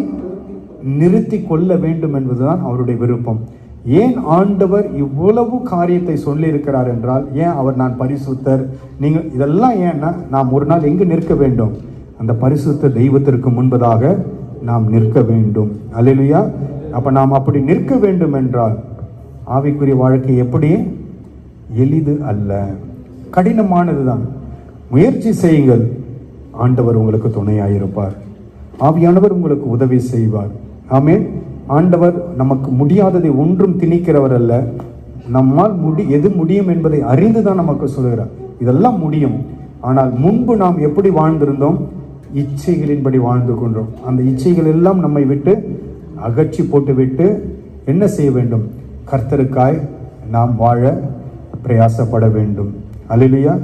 நிறுத்தி கொள்ள வேண்டும் என்பதுதான் அவருடைய விருப்பம். ஏன் ஆண்டவர் இவ்வளவு காரியத்தை சொல்லி இருக்கிறார் என்றால், ஏன் அவர் நான் பரிசுத்தர், நீங்கள் இதெல்லாம் ஏன்னா நாம் ஒரு நாள் எங்கு நிற்க வேண்டும்? அந்த பரிசுத்த தெய்வத்திற்கு முன்பதாக நாம் நிற்க வேண்டும். அல்லேலூயா. அப்ப நாம் அப்படி நிற்க வேண்டும் என்றால் ஆவிக்குரிய வாழ்க்கை எப்படி? எளிது அல்ல, கடினமானதுதான். முயற்சி செய்யுங்கள், ஆண்டவர் உங்களுக்கு துணையாயிருப்பார், ஆவியானவர் உங்களுக்கு உதவி செய்வார். ஆமென். ஆண்டவர் நமக்கு முடியாததை ஒன்றும் திணிக்கிறவர் அல்ல. நம்மால் எது முடியும் என்பதை அறிந்துதான் நமக்கு சொல்கிறார். இதெல்லாம் முடியும். ஆனால் முன்பு நாம் எப்படி வாழ்ந்திருந்தோம்? இச்சைகளின்படி வாழ்ந்து கொண்டோம். அந்த இச்சைகள் எல்லாம் நம்மை விட்டு அகற்றி போட்டுவிட்டு என்ன செய்ய வேண்டும்? கர்த்தருக்காய் நாம் வாழ பிரயாசப்பட வேண்டும். அல்லேலூயா.